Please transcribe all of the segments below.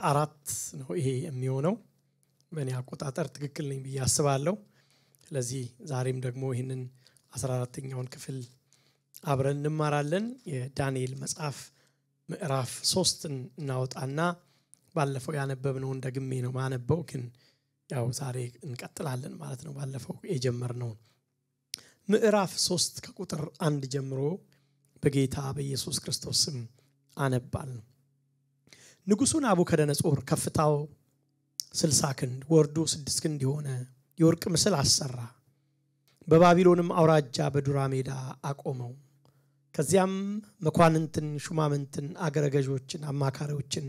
14 ነው ይሄ የሚሆነው በእኔ አቆጣጠር ትክክል ነኝ ብዬ አስባለሁ። ስለዚህ ዛሬም ደግሞ ይሄንን 14ኛውን ክፍል አብረን እንማራለን። የዳንኤል መጽሐፍ ምዕራፍ 3ን እናወጣና ባለፈው ያነበብነውን ደግሜ ነው ማነበው ግን ያው ዛሬ እንቀጥላለን ማለት ነው። ባለፈው የጀመርነው ምዕራፍ 3 ከቁጥር 1 ጀምሮ በጌታ በኢየሱስ ክርስቶስ ስም አነባለሁ። ንጉሡ ናቡከደነፆር ከፍታው 60 ክንድ ወርዱ 6 ክንድ የሆነ የወርቅ ምስል አሰራ። በባቢሎንም አውራጃ በዱራ ሜዳ አቆመው። ከዚያም መኳንንትን፣ ሹማምንትን፣ አገረገዦችን፣ አማካሪዎችን፣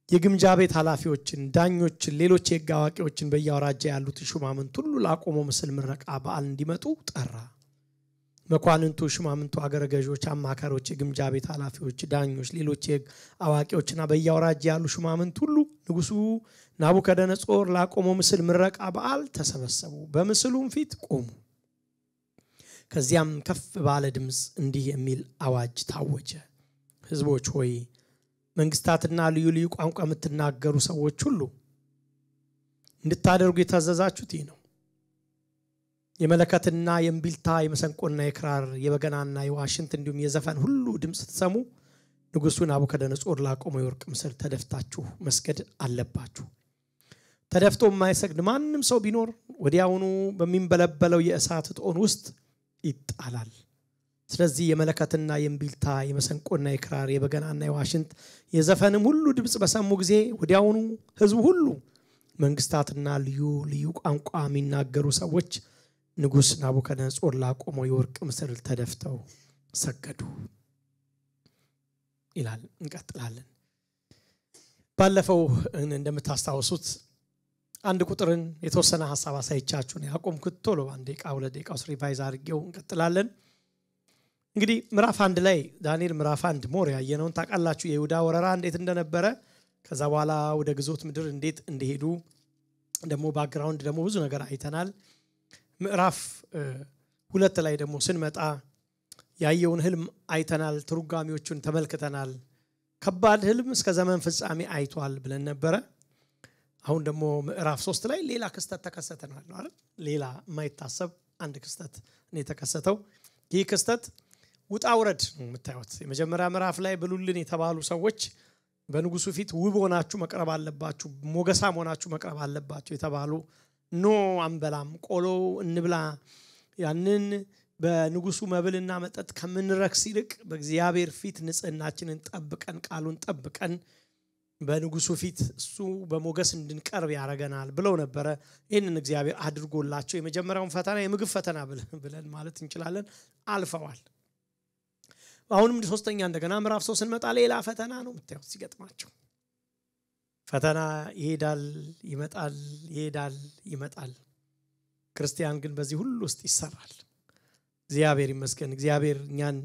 የግምጃ ቤት ኃላፊዎችን፣ ዳኞችን፣ ሌሎች የሕግ አዋቂዎችን በየአውራጃ ያሉትን ሹማምንት ሁሉ ላቆመው ምስል ምረቃ በዓል እንዲመጡ ጠራ። መኳንንቱ፣ ሹማምንቱ፣ አገረገዦች፣ አማካሪዎች፣ የግምጃ ቤት ኃላፊዎች፣ ዳኞች፣ ሌሎች የሕግ አዋቂዎችና በየአውራጃ ያሉ ሹማምንት ሁሉ ንጉሡ ናቡከደነፆር ላቆመው ምስል ምረቃ በዓል ተሰበሰቡ። በምስሉም ፊት ቆሙ። ከዚያም ከፍ ባለ ድምፅ እንዲህ የሚል አዋጅ ታወጀ። ሕዝቦች ሆይ፣ መንግስታትና ልዩ ልዩ ቋንቋ የምትናገሩ ሰዎች ሁሉ እንድታደርጉ የታዘዛችሁት ይህ ነው። የመለከትና የእምቢልታ የመሰንቆና የክራር የበገናና የዋሽንት እንዲሁም የዘፈን ሁሉ ድምፅ ስትሰሙ ንጉሡ ናቡከደነፆር ላቆመው የወርቅ ምስል ተደፍታችሁ መስገድ አለባችሁ። ተደፍቶ የማይሰግድ ማንም ሰው ቢኖር ወዲያውኑ በሚንበለበለው የእሳት እቶን ውስጥ ይጣላል። ስለዚህ የመለከትና የእምቢልታ የመሰንቆና የክራር የበገናና የዋሽንት የዘፈንም ሁሉ ድምፅ በሰሙ ጊዜ ወዲያውኑ ሕዝቡ ሁሉ መንግስታትና ልዩ ልዩ ቋንቋ የሚናገሩ ሰዎች ንጉሥ ናቡከደነፆር ላቆመው የወርቅ ምስል ተደፍተው ሰገዱ ይላል። እንቀጥላለን። ባለፈው እንደምታስታውሱት አንድ ቁጥርን የተወሰነ ሐሳብ አሳይቻችሁ ነው ያቆምኩት። ቶሎ አንድ ደቂቃ 2 ደቂቃ ሪቫይዝ አድርጌው እንቀጥላለን። እንግዲህ ምዕራፍ 1 ላይ ዳንኤል ምዕራፍ 1 ሞር ያየነውን ታውቃላችሁ። የይሁዳ ወረራ እንዴት እንደነበረ ከዛ በኋላ ወደ ግዞት ምድር እንዴት እንደሄዱ ደግሞ ባክግራውንድ ደግሞ ብዙ ነገር አይተናል። ምዕራፍ 2 ላይ ደግሞ ስንመጣ ያየውን ህልም አይተናል። ትርጓሜዎቹን ተመልክተናል። ከባድ ህልም እስከ ዘመን ፍጻሜ አይቷል ብለን ነበረ። አሁን ደግሞ ምዕራፍ 3 ላይ ሌላ ክስተት ተከሰተናል አይደል? ሌላ የማይታሰብ አንድ ክስተት ነው የተከሰተው። ይህ ክስተት ውጣ ውረድ ነው የምታዩት። የመጀመሪያ ምዕራፍ ላይ ብሉልን የተባሉ ሰዎች በንጉሡ ፊት ውብ ሆናችሁ መቅረብ አለባችሁ፣ ሞገሳም ሆናችሁ መቅረብ አለባችሁ የተባሉ ኖ አንበላም፣ ቆሎ እንብላ፣ ያንን በንጉሡ መብልና መጠጥ ከምንረክስ ይልቅ በእግዚአብሔር ፊት ንጽህናችንን ጠብቀን ቃሉን ጠብቀን በንጉሡ ፊት እሱ በሞገስ እንድንቀርብ ያደርገናል ብለው ነበረ። ይህንን እግዚአብሔር አድርጎላቸው የመጀመሪያውን ፈተና የምግብ ፈተና ብለን ማለት እንችላለን አልፈዋል። አሁንም ሶስተኛ እንደገና ምዕራፍ 3 ስንመጣ ሌላ ፈተና ነው የምታዩት ሲገጥማቸው። ፈተና ይሄዳል ይመጣል፣ ይሄዳል ይመጣል። ክርስቲያን ግን በዚህ ሁሉ ውስጥ ይሰራል። እግዚአብሔር ይመስገን። እግዚአብሔር እኛን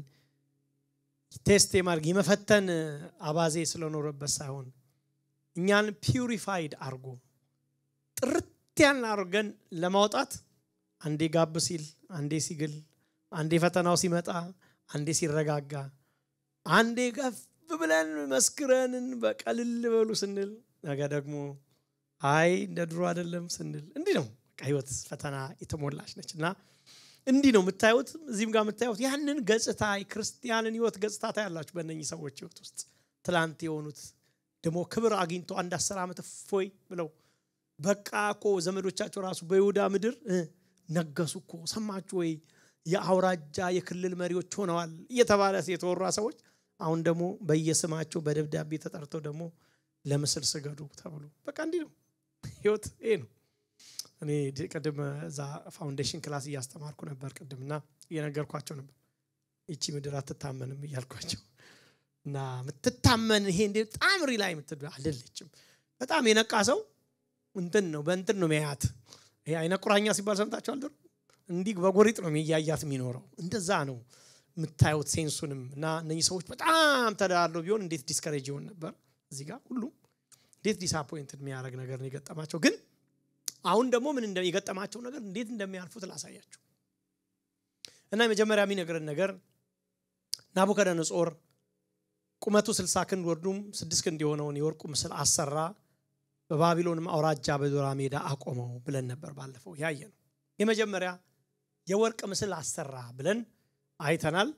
ቴስት የማድረግ የመፈተን አባዜ ስለኖረበት ሳይሆን እኛን ፒዩሪፋይድ አርጎ ጥርት ያን አርገን ለማውጣት አንዴ ጋብ ሲል፣ አንዴ ሲግል፣ አንዴ ፈተናው ሲመጣ፣ አንዴ ሲረጋጋ፣ አንዴ ከፍ ብለን መስክረንን በቀልል በሉ ስንል ነገ ደግሞ አይ እንደ ድሮ አይደለም ስንል እንዲህ ነው ህይወት ፈተና የተሞላች ነችና እንዲህ ነው የምታዩት። እዚህም ጋር የምታዩት ያንን ገጽታ ክርስቲያንን ህይወት ገጽታ ታያላችሁ በእነኚህ ሰዎች ህይወት ውስጥ። ትላንት የሆኑት ደግሞ ክብር አግኝተው አንድ 10 ዓመት ፎይ ብለው በቃ እኮ ዘመዶቻቸው ራሱ በይሁዳ ምድር ነገሱ እኮ ሰማችሁ ወይ? የአውራጃ የክልል መሪዎች ሆነዋል እየተባለ የተወራ ሰዎች አሁን ደግሞ በየስማቸው በደብዳቤ ተጠርተው ደግሞ ለምስል ስገዱ ተብሎ በቃ እንዲህ ነው ህይወት። ይሄ ነው። እኔ ቀደም እዛ ፋውንዴሽን ክላስ እያስተማርኩ ነበር ቀደምና እየነገርኳቸው ነበር እቺ ምድር አትታመንም እያልኳቸው እና ምትታመን ይሄ እንደ ጣምሪ ላይ ምትል አይደለችም። በጣም የነቃ ሰው እንትን ነው በእንትን ነው የሚያያት። ይሄ አይነ ቁራኛ ሲባል ሰምታችሁ አልደር እንዲህ በጎሪጥ ነው የሚያያት የሚኖረው። እንደዛ ነው የምታዩት ሴንሱንም። እና እነዚህ ሰዎች በጣም ተዳለው ቢሆን እንዴት ዲስከሬጅ ይሆን ነበር እዚህ ጋር ሁሉ እንዴት ዲስአፖይንትድ የሚያደርግ ነገር ነው የገጠማቸው። ግን አሁን ደግሞ ምን እንደየገጠማቸው ነገር እንዴት እንደሚያልፉት ላሳያችሁ። እና የመጀመሪያ የሚነገረን ነገር ናቡከደነፆር ቁመቱ 60 ክንድ ወርዱም 6 ክንድ የሆነውን የወርቁ ምስል አሰራ በባቢሎንም አውራጃ በዶራ ሜዳ አቆመው ብለን ነበር ባለፈው ያየነው የመጀመሪያ የወርቅ ምስል አሰራ ብለን አይተናል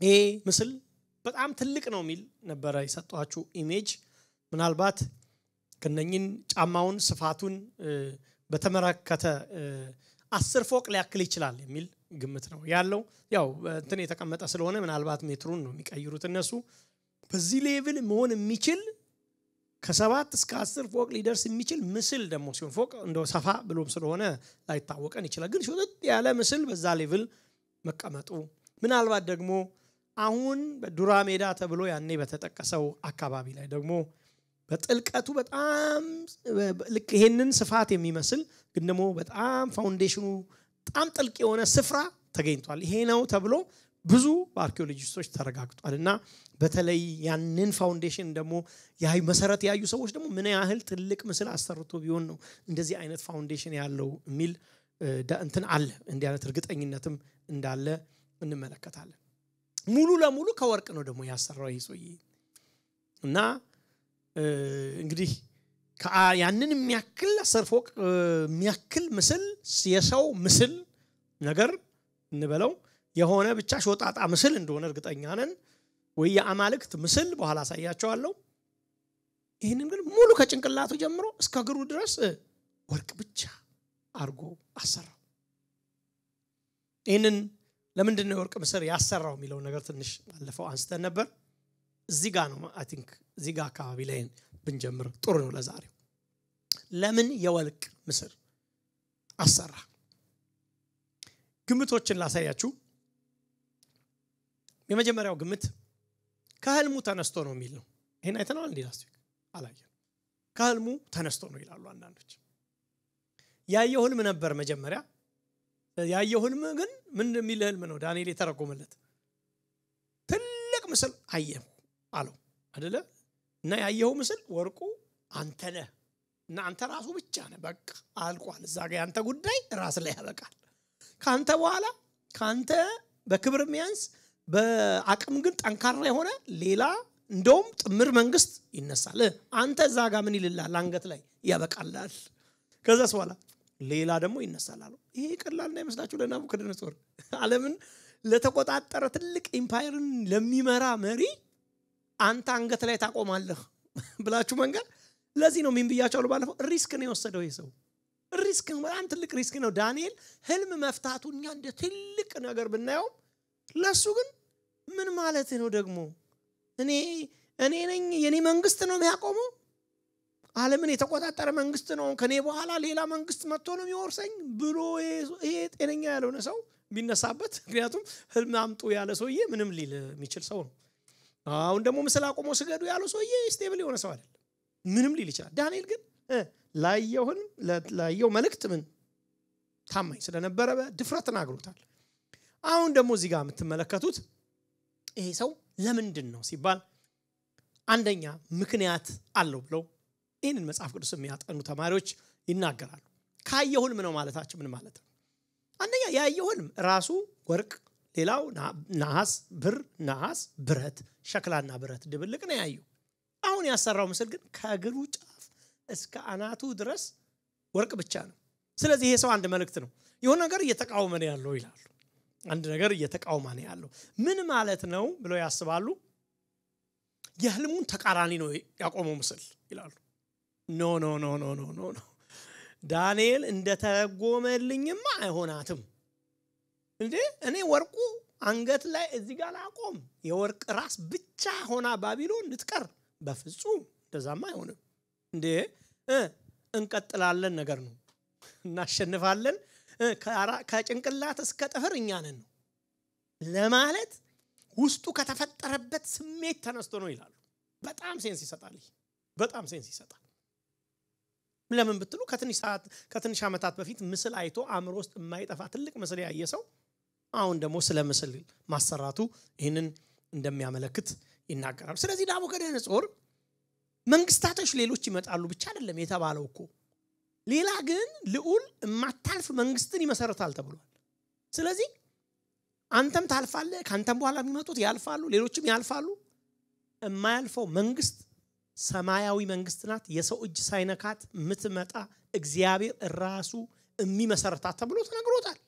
ይሄ ምስል በጣም ትልቅ ነው ሚል ነበር የሰጧችሁ ኢሜጅ ምናልባት ከነኝን ጫማውን ስፋቱን በተመረከተ 10 ፎቅ ሊያክል ይችላል የሚል ግምት ነው ያለው ያው እንትን የተቀመጠ ስለሆነ ምናልባት ሜትሩን ነው የሚቀይሩት እነሱ በዚህ ሌቭል መሆን የሚችል ከ7 እስከ 10 ፎቅ ሊደርስ የሚችል ምስል ደግሞ ሲሆን ፎቅ እንደው ሰፋ ብሎም ስለሆነ ላይታወቀን ይችላል ግን ሾት ያለ ምስል በዛ ሌቭል መቀመጡ ምናልባት ደግሞ አሁን በዱራ ሜዳ ተብሎ ያኔ በተጠቀሰው አካባቢ ላይ ደግሞ በጥልቀቱ በጣም ልክ ይሄንን ስፋት የሚመስል ግን ደግሞ በጣም ፋውንዴሽኑ በጣም ጥልቅ የሆነ ስፍራ ተገኝቷል ይሄ ነው ተብሎ ብዙ አርኪኦሎጂስቶች ተረጋግጧልና በተለይ ያንን ፋውንዴሽን ደግሞ ያይ መሰረት ያዩ ሰዎች ደግሞ ምን ያህል ትልቅ ምስል አሰርቶ ቢሆን ነው እንደዚህ አይነት ፋውንዴሽን ያለው ሚል እንትን አለ እንዲህ አይነት እርግጠኝነትም እንዳለ እንመለከታለን ሙሉ ለሙሉ ከወርቅ ነው ደግሞ ያሰራው ይሶይ እና እንግዲህ ያንን የሚያክል 10 ፎቅ የሚያክል ምስል የሰው ምስል ነገር እንበለው የሆነ ብቻ ሾጣጣ ምስል እንደሆነ እርግጠኛ ነን ወይ የአማልክት ምስል በኋላ ሳያቸዋለሁ ይሄንን ግን ሙሉ ከጭንቅላቱ ጀምሮ እስከ እግሩ ድረስ ወርቅ ብቻ አርጎ አሰራው ይሄንን ለምንድን ነው ወርቅ ምስል ያሰራው የሚለው ነገር ትንሽ አለፈው አንስተን ነበር እዚህ ጋር ነው አይ ቲንክ እዚህ ጋር አካባቢ ላይ ብንጀምር ጥሩ ነው ለዛሬው ለምን የወርቅ ምስል አሰራ ግምቶችን ላሳያችሁ የመጀመሪያው ግምት ከህልሙ ተነስቶ ነው የሚል ነው ይሄን አይተናል እንዴ ላስቲክ አላየን ከህልሙ ተነስቶ ነው ይላሉ አንዳንዶች ያየው ህልም ነበር መጀመሪያ ያየው ህልም ግን ምን የሚል ህልም ነው ዳንኤል የተረጎመለት ትልቅ ምስል አየው አለው አይደለ እና ያየው ምስል ወርቁ አንተ ነህ እና አንተ ራሱ ብቻ ነህ በቃ አልቋል እዛ ጋር ያንተ ጉዳይ ራስ ላይ ያበቃል ካንተ በኋላ ካንተ በክብር ሚያንስ በአቅም ግን ጠንካራ የሆነ ሌላ እንደውም ጥምር መንግስት ይነሳል አንተ እዛ ጋር ምን ይልላል አንገት ላይ ያበቃላል ከዛስ በኋላ ሌላ ደግሞ ይነሳል አለው ይሄ ቀላል እንዳይመስላችሁ ለናቡከደነጾር ዓለምን ለተቆጣጣረ ትልቅ ኢምፓየርን ለሚመራ መሪ አንተ አንገት ላይ ታቆማለህ ብላችሁ መንገር ለዚህ ነው ምን ብያቻው ባለፈው ሪስክ ነው የወሰደው ይሄ ሰው ሪስክ በጣም ትልቅ ሪስክ ነው ዳንኤል ህልም መፍታቱኛ እንደ ትልቅ ነገር ብናየው ለሱ ግን ምን ማለት ነው ደግሞ እኔ ነኝ የኔ መንግስት ነው የሚያቆመው ዓለምን የተቆጣጣረ መንግስት ነው ከኔ በኋላ ሌላ መንግስት መጥቶ ነው የሚወርሰኝ ብሎ ይሄ ጤነኛ ያልሆነ ሰው ቢነሳበት ምክንያቱም ህልም አምጡ ያለ ሰውዬ ምንም ሊል የሚችል ሰው ነው አሁን ደግሞ ምስል አቆሞ ስገዱ ያለው ሰውዬ ስቴብል የሆነ ሰው አይደለም ምንም ሊል ይችላል ዳንኤል ግን ላየው መልእክት ምን ታማኝ ስለነበረ ድፍረት ተናግሮታል አሁን ደግሞ እዚህ ጋር የምትመለከቱት ይሄ ሰው ለምንድን ነው ሲባል አንደኛ ምክንያት አለው ብለው ይሄንን መጽሐፍ ቅዱስ የሚያጠኑ ተማሪዎች ይናገራሉ ካየው ህልም ነው ማለታቸው ምን ማለት ነው አንደኛ ያየው ህልም ራሱ ወርቅ ሌላው ነሐስ ብረት ሸክላና ብረት ድብልቅ ነው ያየው አሁን ያሰራው ምስል ግን ከእግሩ ጫፍ እስከ አናቱ ድረስ ወርቅ ብቻ ነው ስለዚህ ይሄ ሰው አንድ መልእክት ነው የሆነ ነገር እየተቃወመ ነው ያለው ይላሉ አንድ ነገር እየተቃወመ ነው ያለው ምን ማለት ነው ብለው ያስባሉ የህልሙን ተቃራኒ ነው ያቆመው ምስል ይላሉ ኖ ዳንኤል እንደተረጎመልኝማ አይሆናትም እንዴ እኔ ወርቁ አንገት ላይ እዚህ ጋር አቆም የወርቅ ራስ ብቻ ሆና ባቢሎን ልትቀር በፍጹም እንደዛማ አይሆንም እንዴ እንቀጥላለን ነገር ነው እናሸንፋለን ከጭንቅላት እስከ ጥፍር እኛ ነን ነው ለማለት ውስጡ ከተፈጠረበት ስሜት ተነስቶ ነው ይላሉ በጣም ሴንስ ይሰጣል ለምን ብትሉ ከትንሽ አመታት በፊት ምስል አይቶ አእምሮ ውስጥ የማይጠፋ ትልቅ ምስል ያየ ሰው አሁን ደግሞ ስለ ምስል ማሰራቱ ይሄንን እንደሚያመለክት ይናገራሉ ስለዚህ ናቡከደነጾር መንግስታቶች ሌሎች ይመጣሉ ብቻ አይደለም የተባለው እኮ ሌላ ግን ልዑል ማታልፍ መንግስትን ይመሰርታል ተብሏል ስለዚህ አንተም ታልፋለህ ካንተም በኋላ የሚመጡት ያልፋሉ ሌሎችም ያልፋሉ የማያልፈው መንግስት ሰማያዊ መንግስት ናት የሰው እጅ ሳይነካት ምትመጣ እግዚአብሔር ራሱ የሚመሰርታት ተብሎ ተነግሮታል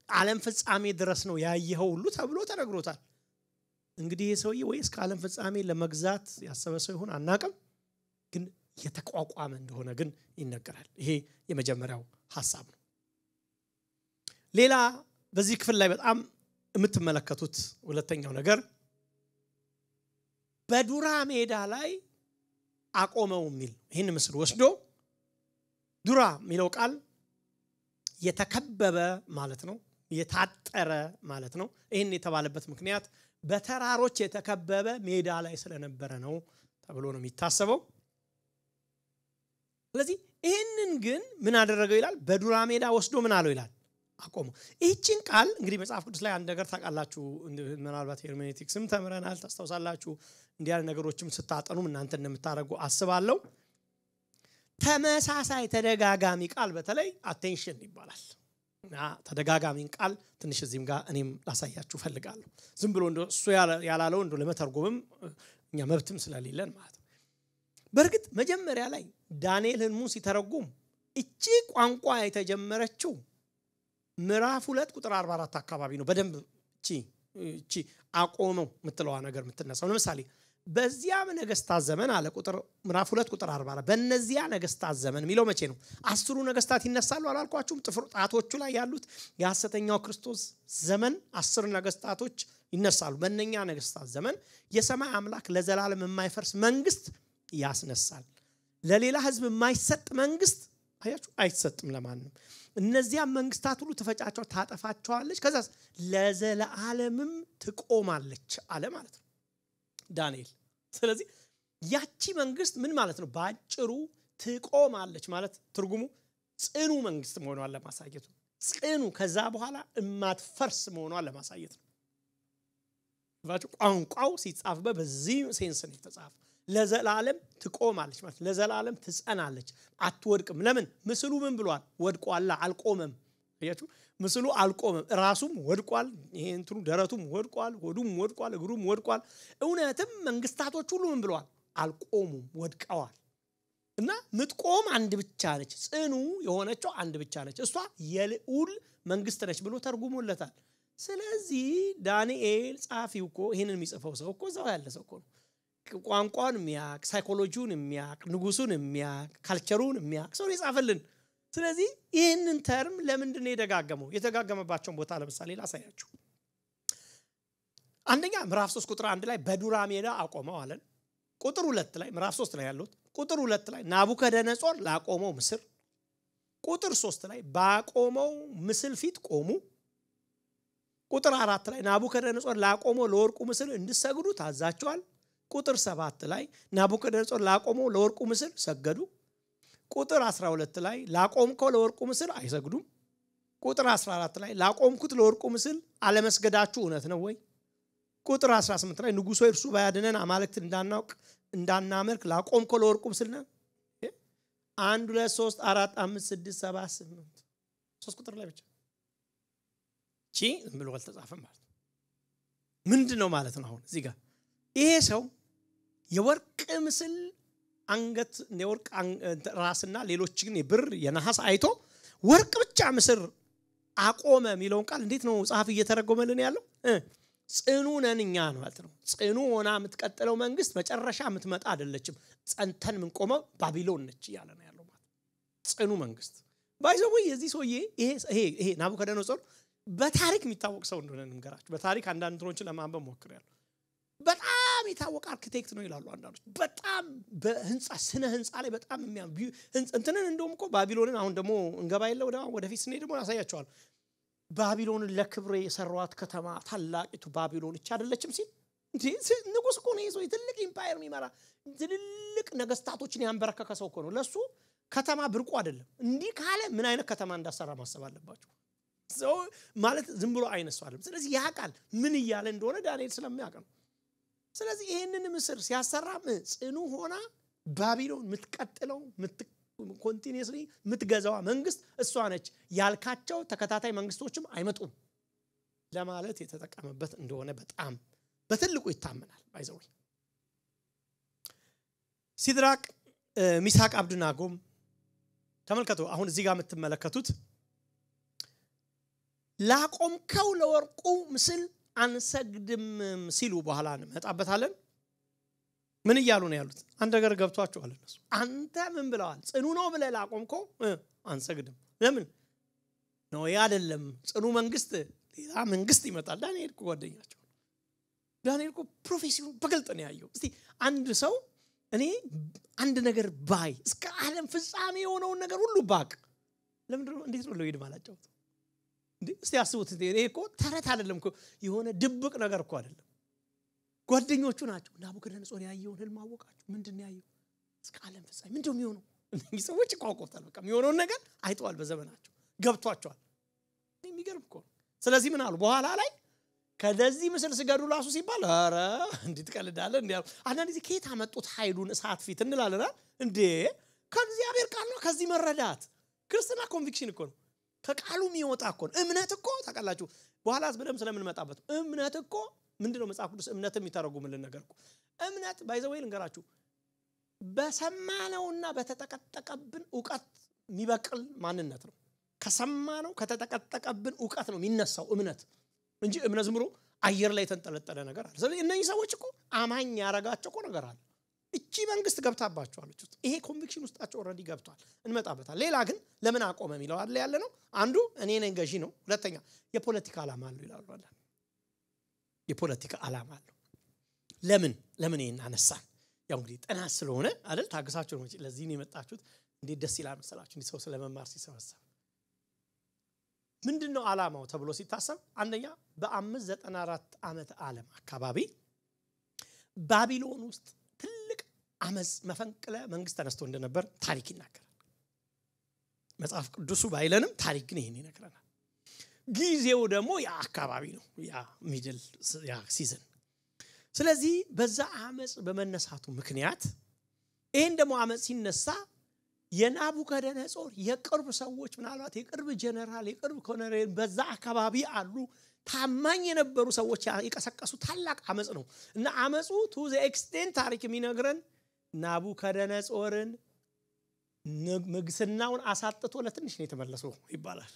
ዓለም ፍጻሜ ድረስ ነው ያየኸው ሁሉ ተብሎ ተነግሮታል እንግዲህ የሰውዬ ወይስ ከዓለም ፍጻሜ ለመግዛት ያሰበ ሰው ይሁን አናቀም ግን የተቋቋመ እንደሆነ ግን ይነገራል ይሄ የመጀመሪያው ሐሳብ ነው ሌላ በዚህ ክፍል ላይ በጣም የምትመለከቱት ሁለተኛው ነገር በዱራ ሜዳ ላይ አቆመው የሚል ይሄን ምስል ወስዶ ዱራ የሚለው ቃል የተከበበ ማለት ነው የታጠረ ማለት ነው ይሄን የተባለበት ምክንያት በተራሮች የተከበበ ሜዳ ላይ ስለነበረ ነው ተብሎ ነው የሚታሰበው ስለዚህ ይሄንን ግን ምን አደረገው ይላል በዱራ ሜዳ ወስዶ ምን አለው ይላል አቆመው ይህችን ቃል እንግዲህ መጽሐፍ ቅዱስ ላይ አንድ ነገር ታውቃላችሁ ምናልባት ሄርሜኔቲክስም ተምረናል ታስተውሳላችሁ እንዲህ ያለ ነገሮችም ስታጠኑም እናንተ እንደምታረጉ አስባለሁ ተመሳሳይ ተደጋጋሚ ቃል በተለይ አቴንሽን ይባላል እና ተደጋጋሚን ቃል ትንሽ እዚህም ጋር እኔም ላሳያችሁ ፈልጋለሁ ዝም ብሎ እንደው እሱ ያላለው እንደው ለመተርጎምም እኛ መብትም ስለሌለን ማለት ነው በርግጥ መጀመሪያ ላይ ዳንኤል ህልሙን ሲተረጉም እቺ ቋንቋ የተጀመረችው ምዕራፍ 2 ቁጥር 44 አካባቢ ነው በደንብ እቺ አቆመው ምትለዋ ነገር ምትነሳው ለምሳሌ በዚያ ነገስታት ዘመን አለ ቁጥር ምዕራፍ 2 ቁጥር 44 በእነዚያ ነገስታት ዘመን ሚለው መቼ ነው 10 ነገስታት ይነሳሉ አላልኳችሁም ጥፍር ጣቶቹ ላይ ያሉት የሐሰተኛው ክርስቶስ ዘመን 10 ነገስታቶች ይነሳሉ በእነኛ ነገስታት ዘመን የሰማይ አምላክ ለዘላለም የማይፈርስ መንግስት ያስነሳል ለሌላ ህዝብ የማይሰጥ መንግስት አያችሁ አይሰጥም ለማንም እነዚያ መንግስታት ሁሉ ተፈጫቸው ታጠፋቸዋለች ከዛስ ለዘላለምም ትቆማለች አለ ማለት ነው ዳንኤል ስለዚህ ያቺ መንግስት ምን ማለት ነው ባጭሩ ትቆማለች ማለት ትርጉሙ ጽኑ መንግስት መሆኗን ለማሳየት ነው ጽኑ ከዛ በኋላ እማትፈርስ መሆኗን ለማሳየት ነው ባጭሩ ቋንቋው ሲጻፍበት በዚህ ሴንስ ነው የተጻፈው ለዘላለም ትቆማለች ማለት ለዘላለም ትጸናለች አትወድቅም ለምን ምስሉ ምን ብሏል ወድቋል አልቆመም አያችሁ ምስሉ አልቆመም ራሱም ወድቋል ይሄ እንትኑ ደረቱም ወድቋል ሆዱም ወድቋል እግሩም ወድቋል እውነትም መንግስታቶች ሁሉ ምን ብለዋል አልቆሙም ወድቀዋል እና ምትቆም አንድ ብቻ ነች ጽኑ የሆነችው አንድ ብቻ ነች እሷ የልዑል መንግስት ነች ብሎ ተርጉሞለታል ስለዚህ ዳንኤል ጻፊው እኮ ይሄንን የሚጽፈው ሰው እኮ እዛው ያለ ሰው እኮ ነው ቋንቋውን የሚያቅ ሳይኮሎጂውን የሚያቅ ንጉሱን የሚያቅ ካልቸሩን የሚያቅ ሰው ይጻፈልን ስለዚህ ይሄንን ተርም ለምንድን ነው የተጋገመባቸው ቦታ ለምሳሌ ላሳያችሁ አንደኛ ምዕራፍ 3 ቁጥር 1 ላይ በዱራ ሜዳ አቆመው አለን ቁጥር 2 ላይ ምዕራፍ 3 ላይ ያለው ቁጥር 2 ላይ ናቡከደነጾር ላቆመው ምስር ቁጥር 3 ላይ ባቆመው ምስል ፊት ቆሙ ቁጥር 4 ላይ ናቡከደነጾር ላቆመው ለወርቁ ምስል እንድሰግዱ ታዛቸዋል ቁጥር 7 ላይ ናቡከደነጾር ላቆመው ለወርቁ ምስል ሰገዱ ቁጥር 12 ላይ ላቆምከው ለወርቁ ምስል አይሰግዱም ቁጥር 14 ላይ ላቆምኩት ለወርቁ ምስል አለመስገዳችሁ እውነት ነው ወይ ቁጥር 18 ላይ ንጉሡ እርሱ ባያድነን አማልክት እንዳናመልክ ላቆምከው ለወርቁ ምስል ነው 1 2 3 4 5 6 7 8 3 ቁጥር ላይ ብቻ ዝም ብሎ አልተጻፈም ማለት ምንድነው ማለት ነው አሁን እዚህ ጋር ይሄ ሰው የወርቅ ምስል አንገት የወርቅ ራስና ሌሎች ግን የብር የነሐስ አይቶ ወርቅ ብቻ ምስል አቆመ የሚለውን ቃል እንዴት ነው ጻፍ እየተረጎመልን ያለው ጽኑ ነንኛ ነው ማለት ነው ጽኑ ሆና የምትቀጥለው መንግስት መጨረሻ የምትመጣ አይደለችም ጸንተን ምን ቆመው ባቢሎን ነች ይያለ ነው ያለው ማለት ጽኑ መንግስት ባይዘው የዚህ ሰውዬ ይሄ ናቡከደነጾር በታሪክ የሚታወቅ ሰው እንደሆነ እንገራችሁ በታሪክ አንዳንድ እንትኖችን ለማንበብ ሞክሬያለሁ በጣም የታወቀ አርኪቴክት ነው ይላሉ አንዳንዶች በጣም በህንጻ ስነ ህንጻ ላይ በጣም እንትንን እንደውም እኮ ባቢሎንን አሁን ደግሞ እንገባ ይለው ወደፊት ስንሄድ ደግሞ ያሳያቸዋል ባቢሎንን ለክብሬ የሰራዋት ከተማ ታላቂቱ ባቢሎን እቺ አይደለችም ሲል እንዴ ንጉስ እኮ ነው ይዞ ትልቅ ኢምፓየር የሚመራ ትልቅ ነገስታቶችን ያንበረከከ ሰው እኮ ነው ለሱ ከተማ ብርቁ አይደለም እንዲህ ካለ ምን አይነት ከተማ እንዳሰራ ማሰብ አለባችሁ ሰው ማለት ዝም ብሎ አይነሳው አይደለም ስለዚህ ያቃል ምን ይያለ እንደሆነ ዳንኤል ስለሚያውቅ ነው ስለዚህ ይሄንን ምስር ሲያሰራ ጽኑ ሆና ባቢሎን ምትቀጥለው ኮንቲኒየስሊ ምትገዛዋ መንግስት እሷ ነች ያልካቸው ተከታታይ መንግስቶችም አይመጡም ለማለት የተጠቀመበት እንደሆነ በጣም በትልቁ ይታመናል ባይዘው ሲድራቅ ሚሳቅ አብድናጎም ተመልከቱ አሁን እዚህ ጋር የምትመለከቱት ላቆምከው ለወርቁ ምስል አንሰግድም ሲሉ በኋላ እንመጣበታለን ምን ይያሉ ነው ያሉት አንድ ነገር ገብቷቸዋል እነሱ አንተ ምን ብለዋል ጽኑ ነው ብለህ ላቆምከው አንሰግድም ለምን ነው ያደለም ጽኑ መንግስት ሌላ መንግስት ይመጣል ዳንኤል እኮ ጓደኛቸው ዳንኤል እኮ ፕሮፌሲውን በግልጥ ነው ያየው እስቲ አንድ ሰው እኔ አንድ ነገር ባይ እስከ ዓለም ፍጻሜ የሆነው ነገር ሁሉ ባቅ ለምንድነው እንዴት ነው ለይድ ማላጫው እንዴ እስቲ አስቡት እንዴ እኮ ተረት አይደለም እኮ የሆነ ድብቅ ነገር እኮ አይደለም ጓደኞቹ ናቸው ናቡከደነጾር ያየውን ህልም አወቃቸው ምንድነው ያየው እስከ ዓለም ፍጻሜ ምንድነው የሚሆነው እነዚህ ሰዎች ቋቋውታል በቃ የሚሆነው ነገር አይተዋል በዘመናቸው ገብቷቸዋል የሚገርም እኮ ስለዚህ ምን አሉ በኋላ ላይ ከዚህ ምስል ስገዱ ራሱ ሲባል አረ እንዴት ቀልዳለ እንዴ አንዳንድ ጊዜ ከየት አመጡት ኃይሉን እሳት ፊት እንላለና እንዴ ከእግዚአብሔር ቃል ነው ከዚህ መረዳት ክርስትና ኮንቪክሽን እኮ ነው ከቃሉ የሚወጣ እኮ እምነት እኮ ታውቃላችሁ በኋላስ በደም ስለምን መጣበት እምነት እኮ ምንድነው መጽሐፍ ቅዱስ እምነትም ይተረጉምልን ነገር እኮ እምነት ባይዘወይ ልንገራችሁ በሰማነውና በተጠቀጠቀብን ዕውቀት የሚበቅል ማንነት ነው ከሰማነው ከተጠቀጠቀብን ዕውቀት ነው የሚነሳው እምነት እንጂ እምነት ዝም ብሎ አየር ላይ ተንጠለጠለ ነገር አለ ስለዚህ እነዚህ ሰዎች እኮ አማኝ ያረጋቸው እኮ ነገር አለ እቺ መንግስት ገብታባቸዋለች ይሄ ኮንቪክሽን ውስጣቸው ኦሬዲ ገብቷል እንመጣበታል ሌላ ግን ለምን አቆመ የሚለው አይደል ያለ ነው አንዱ እኔ ነኝ ገዢ ነው ሁለተኛ የፖለቲካ ዓላማ አለው ይላሉ አለ የፖለቲካ ዓላማ አለው ለምን ይሄን አነሳን ያው እንግዲህ ጥናት ስለሆነ አይደል ታግሳችሁ ነው ለዚህ ነው የመጣችሁት እንዴት ደስ ይላል መሰላችሁ እንዴ ሰው ስለመማር ሲሰበሰብ ምንድነው ዓላማው ተብሎ ሲታሰብ አንደኛ በ594 ዓመት ዓለም አካባቢ ባቢሎን ውስጥ ትልቅ አመጽ መፈንቅለ መንግስት ተነስቶ እንደነበር ታሪክ ይናገራል መጽሐፍ ቅዱሱ ባይለንም ታሪክ ግን ይሄን ይነግረናል ጊዜው ደግሞ ያ አካባቢ ነው ያ ሚድል ያ ሲዝን ስለዚህ በዛ አመጽ በመነሳቱ ምክንያት ይሄን ደግሞ አመጽ ሲነሳ የናቡከደነጾር የቅርብ ሰዎች ምናልባት የቅርብ ጀነራል የቅርብ ኮሎኔል በዛ አካባቢ አሉ ታማኝ የነበሩ ሰዎች የቀሰቀሱ ታላቅ አመጽ ነው እና አመጹ ቱ ዘ ኤክስቴንት ታሪክ የሚነግረን ናቡከደነጾርን ንግስናውን አሳጥቶ ለትንሽ ነው የተመለሰው ይባላል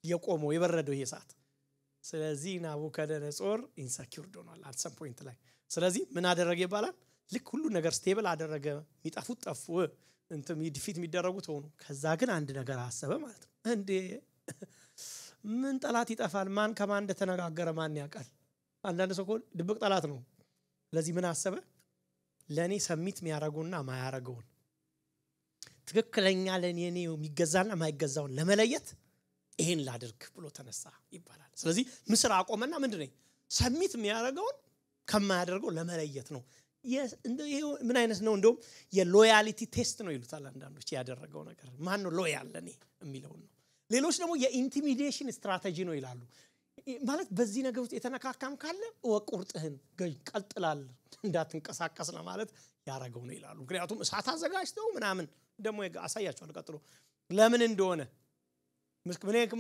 የቆመው የበረደው ይሳት ስለዚህ ናቡከደነጾር ኢንሰኪውርድ ሆኗል at some point ላይ ስለዚህ ምን አደረገ ይባላል ልክ ሁሉ ነገር ስቴብል አደረገ የሚጣፉት ጠፉ እንት ዲፊት የሚደረጉት ሆኑ ከዛ ግን አንድ ነገር አሰበ ማለት ነው እንዴ ምን ጠላት ይጠፋል ማን ከማን እንደተነጋገረ ማን ያውቃል አንዳንድ ሰው ድብቅ ጠላት ነው ለዚህ ምን አሰበ ለኔ ሰሚት የሚያረጉና ማያረጉን ትክክለኛ ለኔ ነው የሚገዛና ማይገዛውን ለመለየት ይሄን ላድርግ ብሎ ተነሳ ይባላል ስለዚህ ምስር አቆመና ምንድነው ሰሚት የሚያረጋውን ከማያደርገው ለመለየት ነው ምን አይነት ነው እንደውም የሎያሊቲ ቴስት ነው ይሉታል አንዳንዶች ያደረገው ነገር ማን ነው ሎያል ለኔ የሚለው ነው ሌሎች ደግሞ የኢንቲሚዴሽን ስትራቴጂ ነው ይላሉ ማለት በዚህ ነገር ውስጥ የተነካካም ካለ ወቁርጥህን ቀጥላል እንዳትንቀሳቀስ ለማለት ያረጋው ነው ይላሉ ምክንያቱም እሳት አዘጋጅተው ምናምን ደግሞ አሳያቸዋለሁ ቀጥሎ ለምን እንደሆነ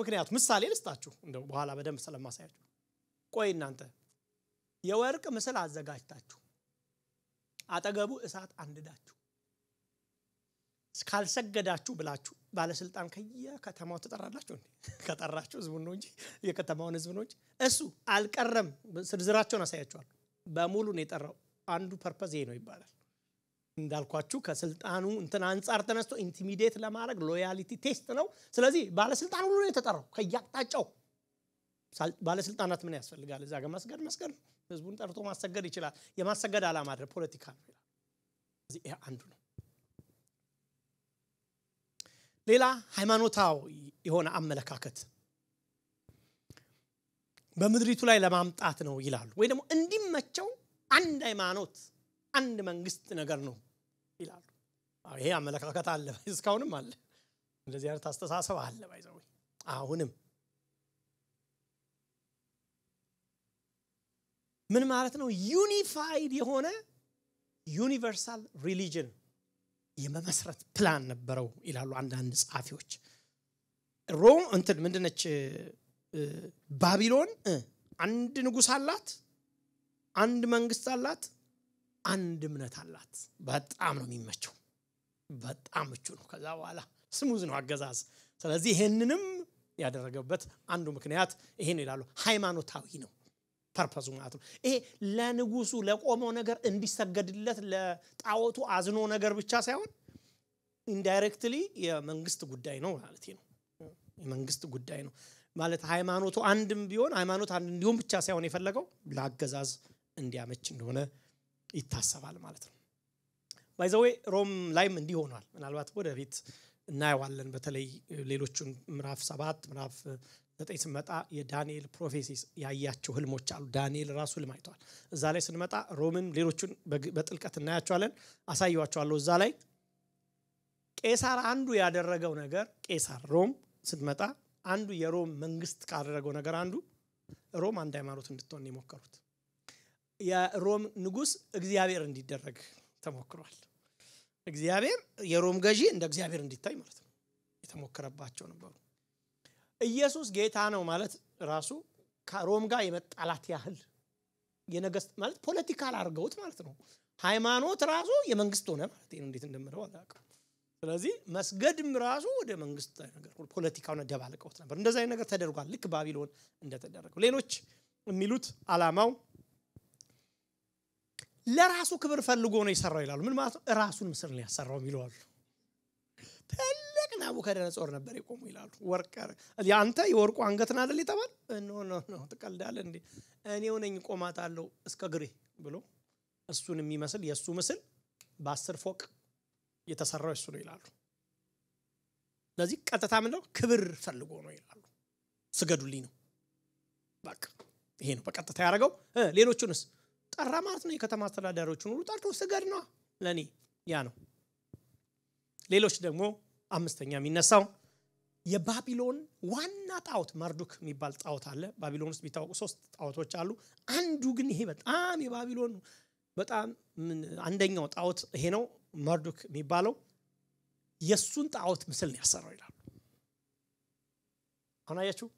ምክንያቱ ምሳሌ ልስጣችሁ እንደው በኋላ በደንብ ስለማሳያችሁ ቆይ እናንተ የወርቅ ምስል አዘጋጅታችሁ አጠገቡ እሳት አንድዳችሁ ካልሰገዳችሁ ብላችሁ ባለስልጣን ከየከተማው ተጠራላችሁ እንዴ ከጠራችሁ ህዝቡን ነው እንጂ የከተማውን ህዝብ ነው እንጂ እሱ አልቀረም ዝርዝራቸውን አሳያችኋል በሙሉ ነው የጠራው አንዱ ፐርፐዝ ይሄ ነው ይባላል እንዳልኳችሁ ከስልጣኑ እንትን አንፃር ተነስቶ ኢንቲሚዴት ለማድረግ ሎያሊቲ ቴስት ነው ስለዚህ ባለስልጣን ሁሉ ነው የተጠራው ከያቅጣጫው ባለስልጣናት ምን ያስፈልጋል እዛ ጋር መስገድ ህዝቡን ጠርቶ ማሰገድ ይችላል የማሰገድ ዓላማ አይደል ፖለቲካ ነው ይላል እዚህ አንዱ ነው ሌላ ሃይማኖታዊ የሆነ አመለካከት በመድሪቱ ላይ ለማምጣት ነው ይላሉ ወይ ደግሞ እንዲመቸው አንድ ሃይማኖት አንድ መንግስት ነገር ነው ይላሉ ይሄ አመለካከት አለ እስካሁንም አለ እንደዚህ አይነት አስተሳሰብ አለ ባይዘው አሁንም ምን ማለት ነው ዩኒፋይድ የሆነ ዩኒቨርሳል ሪሊጅን የመመስረት ፕላን ነበረው ይላሉ አንዳንድ ጻፊዎች ሮም እንትን ምንድነች ባቢሎን አንድ ንጉስ አላት አንድ መንግስት አላት አንድ እምነት አላት በጣም ነው የሚመቸው በጣም ምቹ ነው ከዛ በኋላ ስሙዝ ነው አገዛዝ ስለዚህ ይሄንንም ያደረገበት አንዱ ምክንያት ይሄን ይላሉ ሃይማኖታዊ ነው ፐርፐዙ ማለት ነው ይሄ ለንጉሱ ለቆመው ነገር እንዲሰገድለት ለጣዖቱ አዝኖ ነገር ብቻ ሳይሆን ኢንዳይሬክትሊ የመንግስት ጉዳይ ነው ማለት ነው የመንግስት ጉዳይ ነው ማለት ሃይማኖቱ አንድም ቢሆን ሃይማኖት አንድ እንዲሆን ብቻ ሳይሆን የፈለገው ለአገዛዝ እንዲያመች እንደሆነ ይታሰባል ማለት ነው ባይ ዘ ዌይ ሮም ላይም እንዲሆናል ምናልባት ወደፊት እናያዋለን በተለይ ሌሎችን ምዕራፍ 7 ምዕራፍ 9 ስንመጣ የዳንኤል ፕሮፌሲስ ያያቸው ህልሞች አሉ ዳንኤል ራሱ ህልም አይቷል እዛ ላይ ስንመጣ ሮምን ሌሎችን በጥልቀት እናያቸዋለን አሳያቸዋለሁ እዛ ላይ ቄሳር አንዱ ያደረገው ነገር ቄሳር ሮም ስትመጣ አንዱ የሮም መንግስት ካደረገው ነገር አንዱ ሮም አንድ ሃይማኖት እንድትሆን የሞከሩት የሮም ንጉስ እግዚአብሔር እንዲደረግ ተሞክሯል እግዚአብሔር የሮም ገዢ እንደ እግዚአብሔር እንዲታይ ማለት ነው የተሞከረባቸው ነበሩ ኢየሱስ ጌታ ነው ማለት ራሱ ከሮም ጋር የመጣላት ያህል የነገስት ማለት ፖለቲካል አርገውት ማለት ነው ሃይማኖት ራሱ የመንግስት ሆነ ማለት ነው እንዴት እንደምለው አላውቅም ስለዚህ መስገድም ራሱ ወደ መንግስት ነገር ፖለቲካውና ደባልቀውት ነበር እንደዛ አይነት ነገር ተደርጓል ልክ ባቢሎን እንደተደረገው ሌሎች የሚሉት አላማው ለራሱ ክብር ፈልጎ ነው ይሰራው ይላሉ ምን ማለት ነው ራሱን ምስል ነው ያሰራው ይላሉ ትልቅ ናቡከደነጾር ነበር ይቆሙ ይላሉ ወርቅ ያንተ የወርቁ አንገትና አይደል ይተባል ኖ ተቀልዳለ እንዴ እኔው ነኝ ቆማታለሁ እስከ ግሬ ብሎ እሱን የሚመስል የሱ ምስል በ10 ፎቅ የተሰራው እሱ ነው ይላሉ ስለዚህ ቀጥታ ምን ነው ክብር ፈልጎ ነው ይላሉ ስገዱልኝ ነው በቃ ይሄ ነው በቀጥታ ያደረገው ሌሎቹንስ ጠራ ማለት ነው የከተማ አስተዳዳሪዎችን ሁሉ ጠርቶ ስገድ ነው ለኔ ያ ነው ሌሎች ደግሞ አምስተኛ የሚነሳው የባቢሎን ዋና ጣዖት ማርዱክ የሚባል ጣዖት አለ ባቢሎን ውስጥ ቢታወቁ 3 ጣዖቶች አሉ አንዱ ግን ይሄ በጣም የባቢሎን በጣም አንደኛው ጣዖት ይሄ ነው ማርዱክ የሚባለው የሱን ጣዖት ምስል ነው ያሰራው ይላሉ አናያችሁ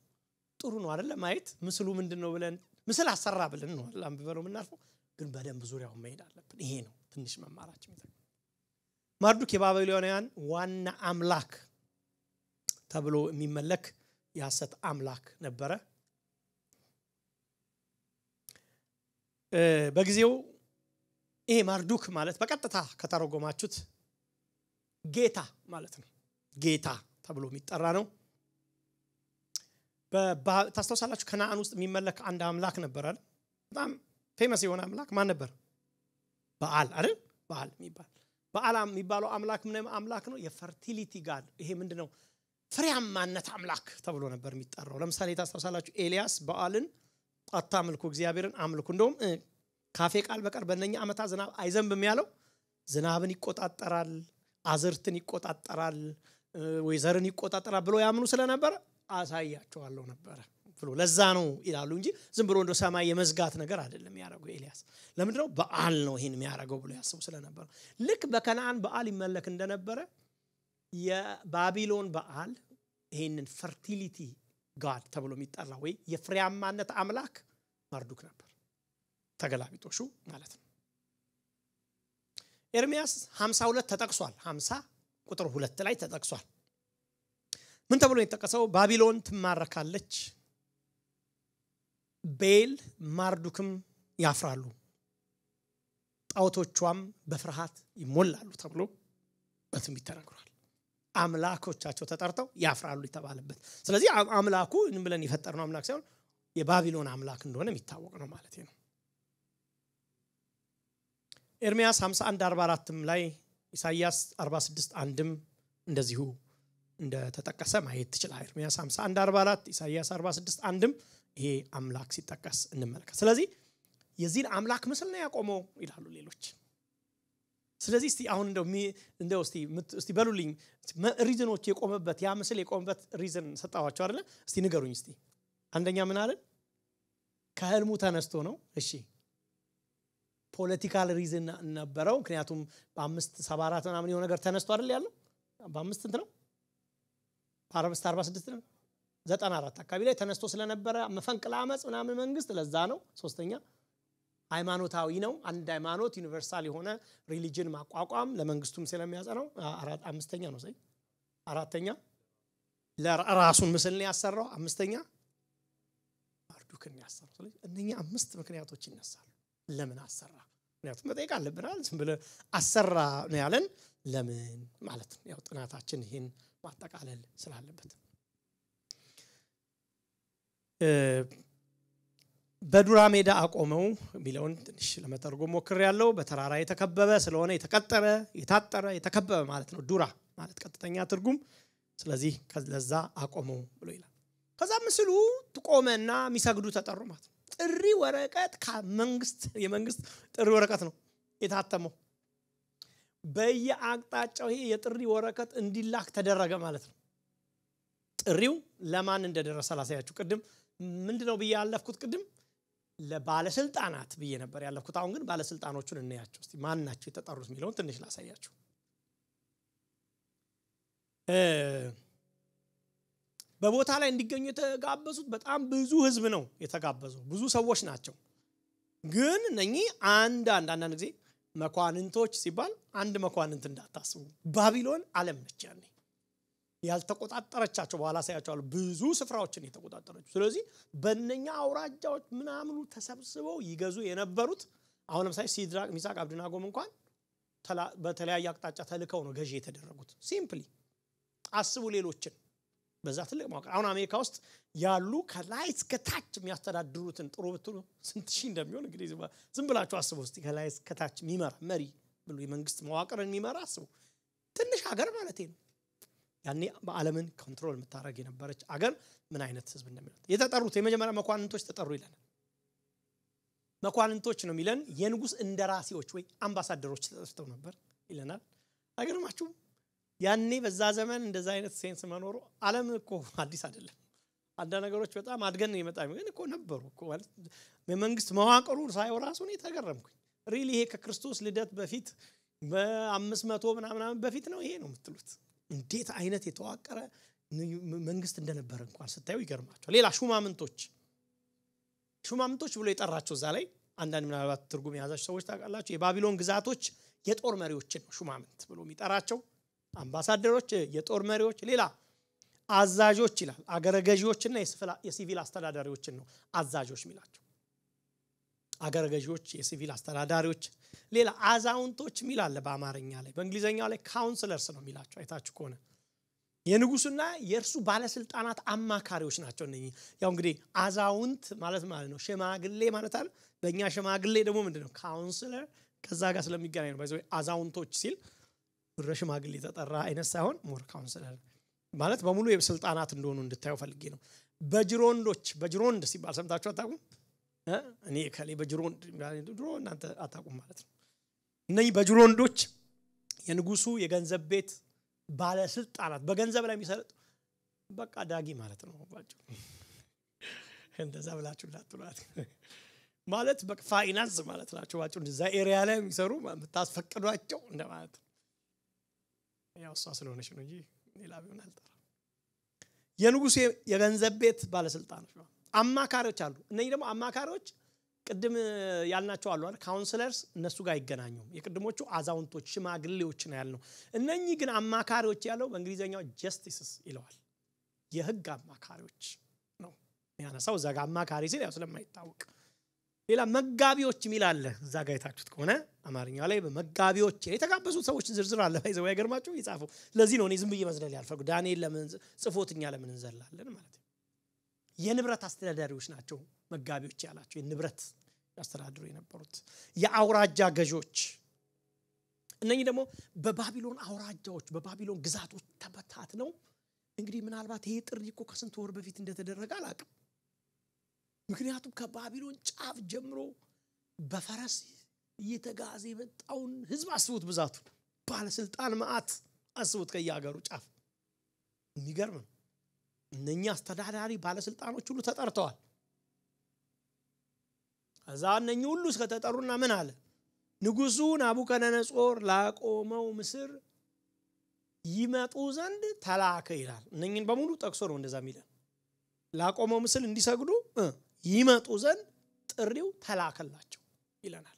ጥሩ ነው አይደል ማየት ምስሉ ምንድነው ብለን ምስል አሰራ ብለን ነው ላምበለው ምናልፈው ግን በደንብ ዙሪያው መሄድ አለብን ይሄ ነው ትንሽ መማራችን ይተክ ማርዱክ የባቢሎናውያን ዋና አምላክ ተብሎ የሚመለክ ያሰት አምላክ ነበረ በጊዜው ይሄ ማርዱክ ማለት በቀጥታ ከተረጎማችሁት ጌታ ማለት ነው ጌታ ተብሎ የሚጠራ ነው ታስተውሳላችሁ ከነዓን ውስጥ የሚመለክ አንድ አምላክ ነበር አይደል በጣም ፌመስ የሆነ አምላክ ማን ነበር በአል አይደል በአል የሚባል በአል የሚባለው አምላክ ምን አምላክ ነው የፈርቲሊቲ ጋድ ይሄ ምንድነው ፍሬያማነት አምላክ ተብሎ ነበር የሚጠራው ለምሳሌ ታስተውሳላችሁ ኤልያስ በአልን አታምልኩ እግዚአብሔርን አምልኩ እንደውም ካፌ ቃል በቀር በእነኛ አመታ ዝናብ አይዘንብም ያለው ዝናብን ይቆጣጠራል አዝርትን ይቆጣጠራል ወይዘርን ይቆጣጠራል ብሎ ያምኑ ስለነበር አሳያቸዋለሁ ነበር ብሎ ለዛ ነው ይላሉ እንጂ ዝም ብሎ እንደ ሰማይ የመዝጋት ነገር አይደለም ያረጋው ኤልያስ ለምንድነው በአል ነው ይሄን የሚያረጋው ብሎ ያስቡ ስለነበር ልክ በከነዓን በአል ይመለክ እንደነበረ የባቢሎን በአል ይሄንን ፈርቲሊቲ ጋድ ተብሎ የሚጠራ ወይ የፍሬያማነት አምላክ ማርዱክ ነበር ተገላቢጦሹ ማለት ነው ኤርሚያስ 52 ተጠቅሷል 50 ቁጥር 2 ላይ ተጠቅሷል ምን ተብሎ የተጠቀሰው ባቢሎን ትማረካለች ቤል ማርዱክም ያፍራሉ ጣዖቶቿም በፍርሃት ይሞላሉ ተብሎ በትንቢት ተነግሯል አምላኮቻቸው ተጠርተው ያፍራሉ የተባለበት ስለዚህ አምላኩ ብለን የፈጠርነው አምላክ ሳይሆን የባቢሎን አምላክ እንደሆነ የሚታወቅ ነው ማለት ነው ኤርሚያስ 51:44 ላይ ኢሳይያስ 46:1 እንደዚሁ እንደ ተጠቀሰ ማየት ይችላል ኤርሚያስ 51:44 ኢሳይያስ 46:1 ይሄ አምላክ ሲጠቀስ እንመለከት ስለዚህ የዚህ አምላክ ምስል ነው ያቆመው ይላሉ ሌሎች ስለዚህ እስቲ አሁን እንደው እስቲ በሉልኝ ሪዝኖች የቆመበት ያ ምስል የቆመበት ሪዝን ሰጣዋቸው አይደለ እስቲ ንገሩኝ እስቲ አንደኛ ምን አለ ከህልሙ ተነስቶ ነው እሺ ፖለቲካል ሪዝን ነበረው ምክንያቱም በ574 ምናምን የሆነ ነገር ተነስቶ አይደል ያለው በ5 እንት ነው 46 ነው 94 አካባቢ ላይ ተነስቶ ስለነበረ መፈንቅለ አመጽ ምናምን መንግስት ለዛ ነው ሶስተኛ ሃይማኖታዊ ነው አንድ ሃይማኖት ዩኒቨርሳል የሆነ ሪሊጅን ማቋቋም ለመንግስቱም ስለሚያጸናው አምስተኛ ነው ሳይ አራተኛ ለራሱን ምስል ነው ያሰራው አምስተኛ ማርዱክን ያሰራው ስለዚህ እነኛ አምስት ምክንያቶች ይነሳሉ ለምን አሰራ ምክንያቱም መጠየቅ አለብናል ዝም ብለ አሰራ ነው ያለን ለምን ማለት ነው ያው ጥናታችን ይሄን ማጠቃለል ስላለበት በዱራ ሜዳ አቆመው ቢለውን ትንሽ ለመተርጎም ሞክሬያለሁ በተራራ የተከበበ ስለሆነ የተቀጠረ የታጠረ የተከበበ ማለት ነው ዱራ ማለት ቀጥተኛ ትርጉም ስለዚህ ከዛ አቆመው ብሎ ይላል ከዛ ምስሉ ተቆመና የሚሰግዱ ተጠሩ ማለት ጥሪ ወረቀት ከመንግስት የመንግስት ጥሪ ወረቀት ነው የታተመው በየአቅጣጫው ይሄ የጥሪ ወረቀት እንዲላክ ተደረገ ማለት ነው ጥሪው ለማን እንደደረሰ ላሳያችሁ ቅድም ምንድነው ብዬ ያለፍኩት ቅድም ለባለስልጣናት ብዬ ነበር ያለፍኩት አሁን ግን ባለስልጣኖቹን እንያቸው እስቲ ማን ናቸው የተጠሩት ሚለውን ትንሽ ላሳያችሁ በቦታ ላይ እንዲገኙ የተጋበዙት በጣም ብዙ ህዝብ ነው የተጋበዘው ብዙ ሰዎች ናቸው ግን እነኚህ አንዳንድ ጊዜ መኳንንቶች ሲባል አንድ መኳንንት እንዳታስቡ ባቢሎን ዓለም ነች ያኔ ያልተቆጣጠረቻቸው በኋላ ሳያቸው ብዙ ስፍራዎችን የተቆጣጠረች ስለዚህ በእነኛ አውራጃዎች ምናምኑ ተሰብስበው ይገዙ የነበሩት አሁን ለምሳሌ ሲድራቅ ሚሳቅ አብደናጎም እንኳን በተለያየ አቅጣጫ ተልከው ነው ገዢ የተደረጉት ሲምፕሊ አስቡ ሌሎችን በዛ ትልቅ ማወቅ አሁን አሜሪካ ውስጥ ያሉ ከላይ እስከ ታች የሚያስተዳድሩትን ጥሩ ብትሉ ስንት ሺህ እንደሚሆን እንግዲህ ዝም ብላችሁ አስቡ እስቲ ከላይ እስከ ታች የሚመራ መሪ ብሎ የመንግስት መዋቅርን የሚመራ አስቡ ትንሽ ሀገር ማለት ነው ያኔ በዓለምን ኮንትሮል የምታረግ የነበረች ሀገር ምን አይነት ህዝብ እንደሚሆን የተጠሩት የመጀመሪያ መኳንንቶች ተጠሩ ይላል መኳንንቶች ነው የሚለን የንጉስ እንደራሲዎች ወይ አምባሳደሮች ተጠርተው ነበር ይለናል አይገርማችሁም ያኔ በዛ ዘመን እንደዛ አይነት ሴንስ መኖሩ ዓለም እኮ አዲስ አይደለም አንድ ነገሮች በጣም አድገን የመጣው ግን እኮ ነበሩ እኮ ማለት በመንግስት መዋቅሩ ሳይው ራሱ ነው ተገረምኩኝ ሪሊ ይሄ ከክርስቶስ ልደት በፊት በ500 ምናምን በፊት ነው ይሄ ነው የምትሉት እንዴት አይነት የተዋቀረ መንግስት እንደነበረ እንኳን ስታዩ ይገርማቸዋል ሌላ ሹማምንቶች ብሎ የጠራቸው እዛ ላይ አንዳንድ ምናልባት ትርጉም ያዛቸው ሰዎች ታውቃላችሁ የባቢሎን ግዛቶች የጦር መሪዎችን ነው ሹማምንት ብሎ የሚጠራቸው አምባሳደሮች የጦር መሪዎች ሌላ አዛዦች ይላል አገረ ገዢዎችና የሲቪል አስተዳዳሪዎችን ነው አዛዦች ሚላቸው አገረ ገዢዎች የሲቪል አስተዳዳሪዎች ሌላ አዛውንቶች ሚላል በአማርኛ ላይ በእንግሊዘኛው ላይ ካውንስለርስ ነው ሚላቸው አይታችሁ ከሆነ የንጉስና የእርሱ ባለስልጣናት አማካሪዎች ናቸው እነኚህ ያው እንግዲህ አዛውንት ማለት ነው ሽማግሌ ማለት አይደል በእኛ ሽማግሌ ደግሞ ምንድነው ካውንስለር ከዛ ጋር ስለሚገናኝ ነው ባይዘው አዛውንቶች ሲል ረሽማግሌ ተጠራ አይነት ሳይሆን ሞር ካውንስለር ማለት በሙሉ የስልጣናት እንደሆኑ እንድታዩ ፈልጌ ነው በጅሮንድ ሲባል ሰምታችሁ አታውቁም እኔ ከሌ በጅሮንድ ድሮ እናንተ አታውቁም ማለት ነው እነኚህ በጅሮንዶች የንጉሱ የገንዘብ ቤት ባለስልጣናት በገንዘብ ላይ የሚሰጥ በቃ ዳጊ ማለት ነው ባጭ እንደዛ ብላችሁ እንዳትሏት ማለት በቃ ፋይናንስ ማለት ናቸው ባጭ እንደዛ ኤሪያ ላይ የሚሰሩ የምታስፈቅዷቸው እንደማለት ያው እሷ ስለሆነች ነው እንጂ ሌላ ቢሆን አልጠራ የንጉስ የገንዘብ ቤት ባለስልጣኖች ነው አማካሪዎች አሉ እነኚህ ደግሞ አማካሪዎች ቅድም ያልናቸው አሉ አይደል ካውንስለርስ እነሱ ጋር ይገናኙ የቅድሞቹ አዛውንቶች ሽማግሌዎች ነው ያልነው እነኚህ ግን አማካሪዎች ያለው በእንግሊዘኛው ጀስቲስስ ይለዋል የህግ አማካሪዎች ነው ያነሳው እዛ ጋር አማካሪ ሲል ያው ስለማይታወቅ ሌላ መጋቢዎች ሚላል እዛ ጋር የታችሁት ከሆነ አማርኛው ላይ በመጋቢዎች የተጋበዙ ሰዎች ዝርዝር አለ ባይዘው ያገርማችሁ ይጻፈው ለዚህ ነው እኔ ዝም ብዬ መዝለል ያልፈኩ ዳንኤል ለምን ጽፎትኛ ለምን እንዘላለን ማለት የንብረት አስተዳዳሪዎች ናቸው መጋቢዎች ያላቸው የንብረት ያስተዳድሩ የነበሩት የአውራጃ ገዦች እነኚህ ደግሞ በባቢሎን አውራጃዎች በባቢሎን ግዛቶች ተበታት ነው እንግዲህ ምናልባት ይሄ ጥሪ እኮ ከስንት ወር በፊት እንደተደረገ አላውቅም ምክንያቱም ከባቢሎን ጫፍ ጀምሮ በፈረስ እየተጋዘ የመጣውን ህዝብ አስቡት ብዛቱ ባለስልጣን ማአት አስቡት ከያገሩ ጫፍ የሚገርም እነኛ አስተዳዳሪ ባለስልጣኖች ሁሉ ተጠርተዋል አዛ እነኚህ ሁሉ ከተጠሩና ምን አለ ንጉሱ ናቡከደነጾር ላቆመው ምስር ይመጡ ዘንድ ተላከ ይላል እነኚህን በሙሉ ጠቅሶ ነው እንደዛ የሚለው ላቆመው ምስል እንዲሰግዱ ይመጡ ዘንድ ጥሪው ተላከላቸው ይለናል።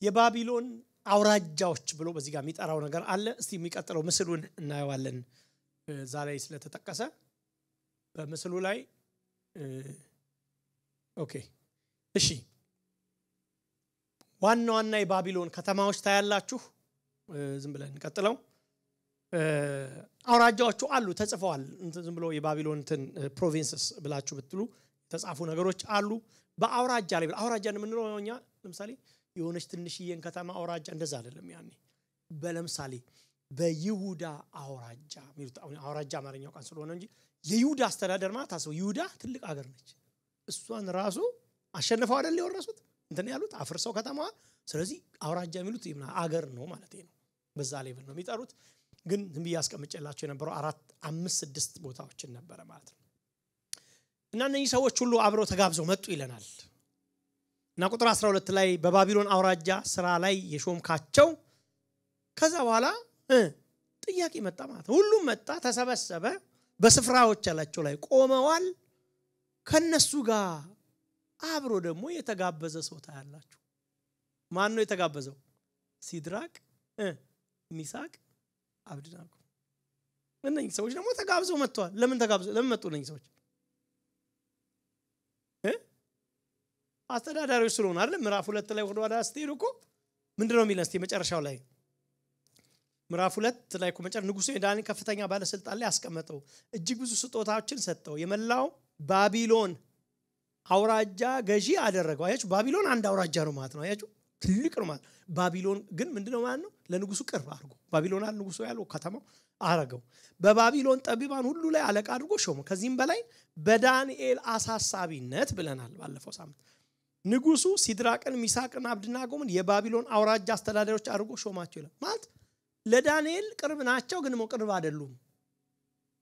የባቢሎን አውራጃዎች ብሎ በዚህ ጋር የሚጠራው ነገር አለ። እስቲ የሚቀጥለው ምስሉን እናየዋለን። ዛሬ ስለተጠቀሰ በምስሉ ላይ ኦኬ እሺ ዋና የባቢሎን ከተማዎች ታያላችሁ። ዝም ብለን እንቀጥለው። አውራጃዎቹ አሉ ተጽፈዋል። ዝም ብሎ የባቢሎን ፕሮቪንስስ ብላችሁ ብትሉ ተጻፉ ነገሮች አሉ። በአውራጃ ላይ አውራጃ እንደምንለው እኛ ለምሳሌ የሆነች ትንሽዬን ከተማ አውራጃ እንደዛ አይደለም። ያኔ በለምሳሌ በይሁዳ አውራጃ የሚሉት አውራጃ አማርኛው ቃል ስለሆነ እንጂ የይሁዳ አስተዳደር ማለት ታስቡ ይሁዳ ትልቅ ሀገር ነች። እሷን ራሱ አሸንፈው አይደል የወረሱት እንትን ያሉት አፍርሰው ከተማዋ። ስለዚህ አውራጃ የሚሉት አገር ነው ማለት ነው። በዛ ሌቭል ነው የሚጠሩት። ግን ዝም ብዬ አስቀምጬላችሁ የነበረው 4 5 6 ቦታዎችን ነበር ማለት ነው። እና እነዚህ ሰዎች ሁሉ አብረው ተጋብዘው መጡ ይለናል። እና ቁጥር 12 ላይ በባቢሎን አውራጃ ስራ ላይ የሾምካቸው ከዛ በኋላ ጥያቄ መጣ ማለት ነው። ሁሉም መጣ ተሰበሰበ በስፍራዎች ያላቸው ላይ ቆመዋል። ከነሱ ጋር አብሮ ደግሞ የተጋበዘ ሰው ታያላችሁ። ማን ነው የተጋበዘው? ሲድራቅ ሚሳቅ አብደናጎ። እነኚህ ሰዎች ደግሞ ተጋብዘው መጥተዋል። ለምን መጡ እነኚህ ሰዎች? አስተዳዳሪዎች ስለሆኑ አይደል? ምዕራፍ 2 ላይ ወደ አስተሄዱ እኮ ምንድነው የሚለው? እስቲ መጨረሻው ላይ ምዕራፍ 2 ላይ እኮ መጨረሻ ንጉሡ የዳኒ ከፍተኛ ባለስልጣን ላይ አስቀመጠው፣ እጅግ ብዙ ስጦታዎችን ሰጠው፣ የመላው ባቢሎን አውራጃ ገዢ አደረገው። አያችሁ ባቢሎን አንድ አውራጃ ነው ማለት ነው። አያችሁ ትልቅ ነው ማለት። ባቢሎን ግን ምንድነው ማለት ነው? ለንጉሡ ቅርብ አድርጎ ባቢሎን አለ ንጉሡ ያለው ከተማው አረገው። በባቢሎን ጠቢባን ሁሉ ላይ አለቃ አድርጎ ሾመ። ከዚህም በላይ በዳንኤል አሳሳቢነት ብለናል ባለፈው ሳምንት ንጉሡ ሲድራቅን ሚሳቅን አብደናጎን የባቢሎን አውራጃ አስተዳዳሪዎች አድርጎ ሾማቸው ይላል። ማለት ለዳንኤል ቅርብ ናቸው ግን ቅርብ አይደሉም።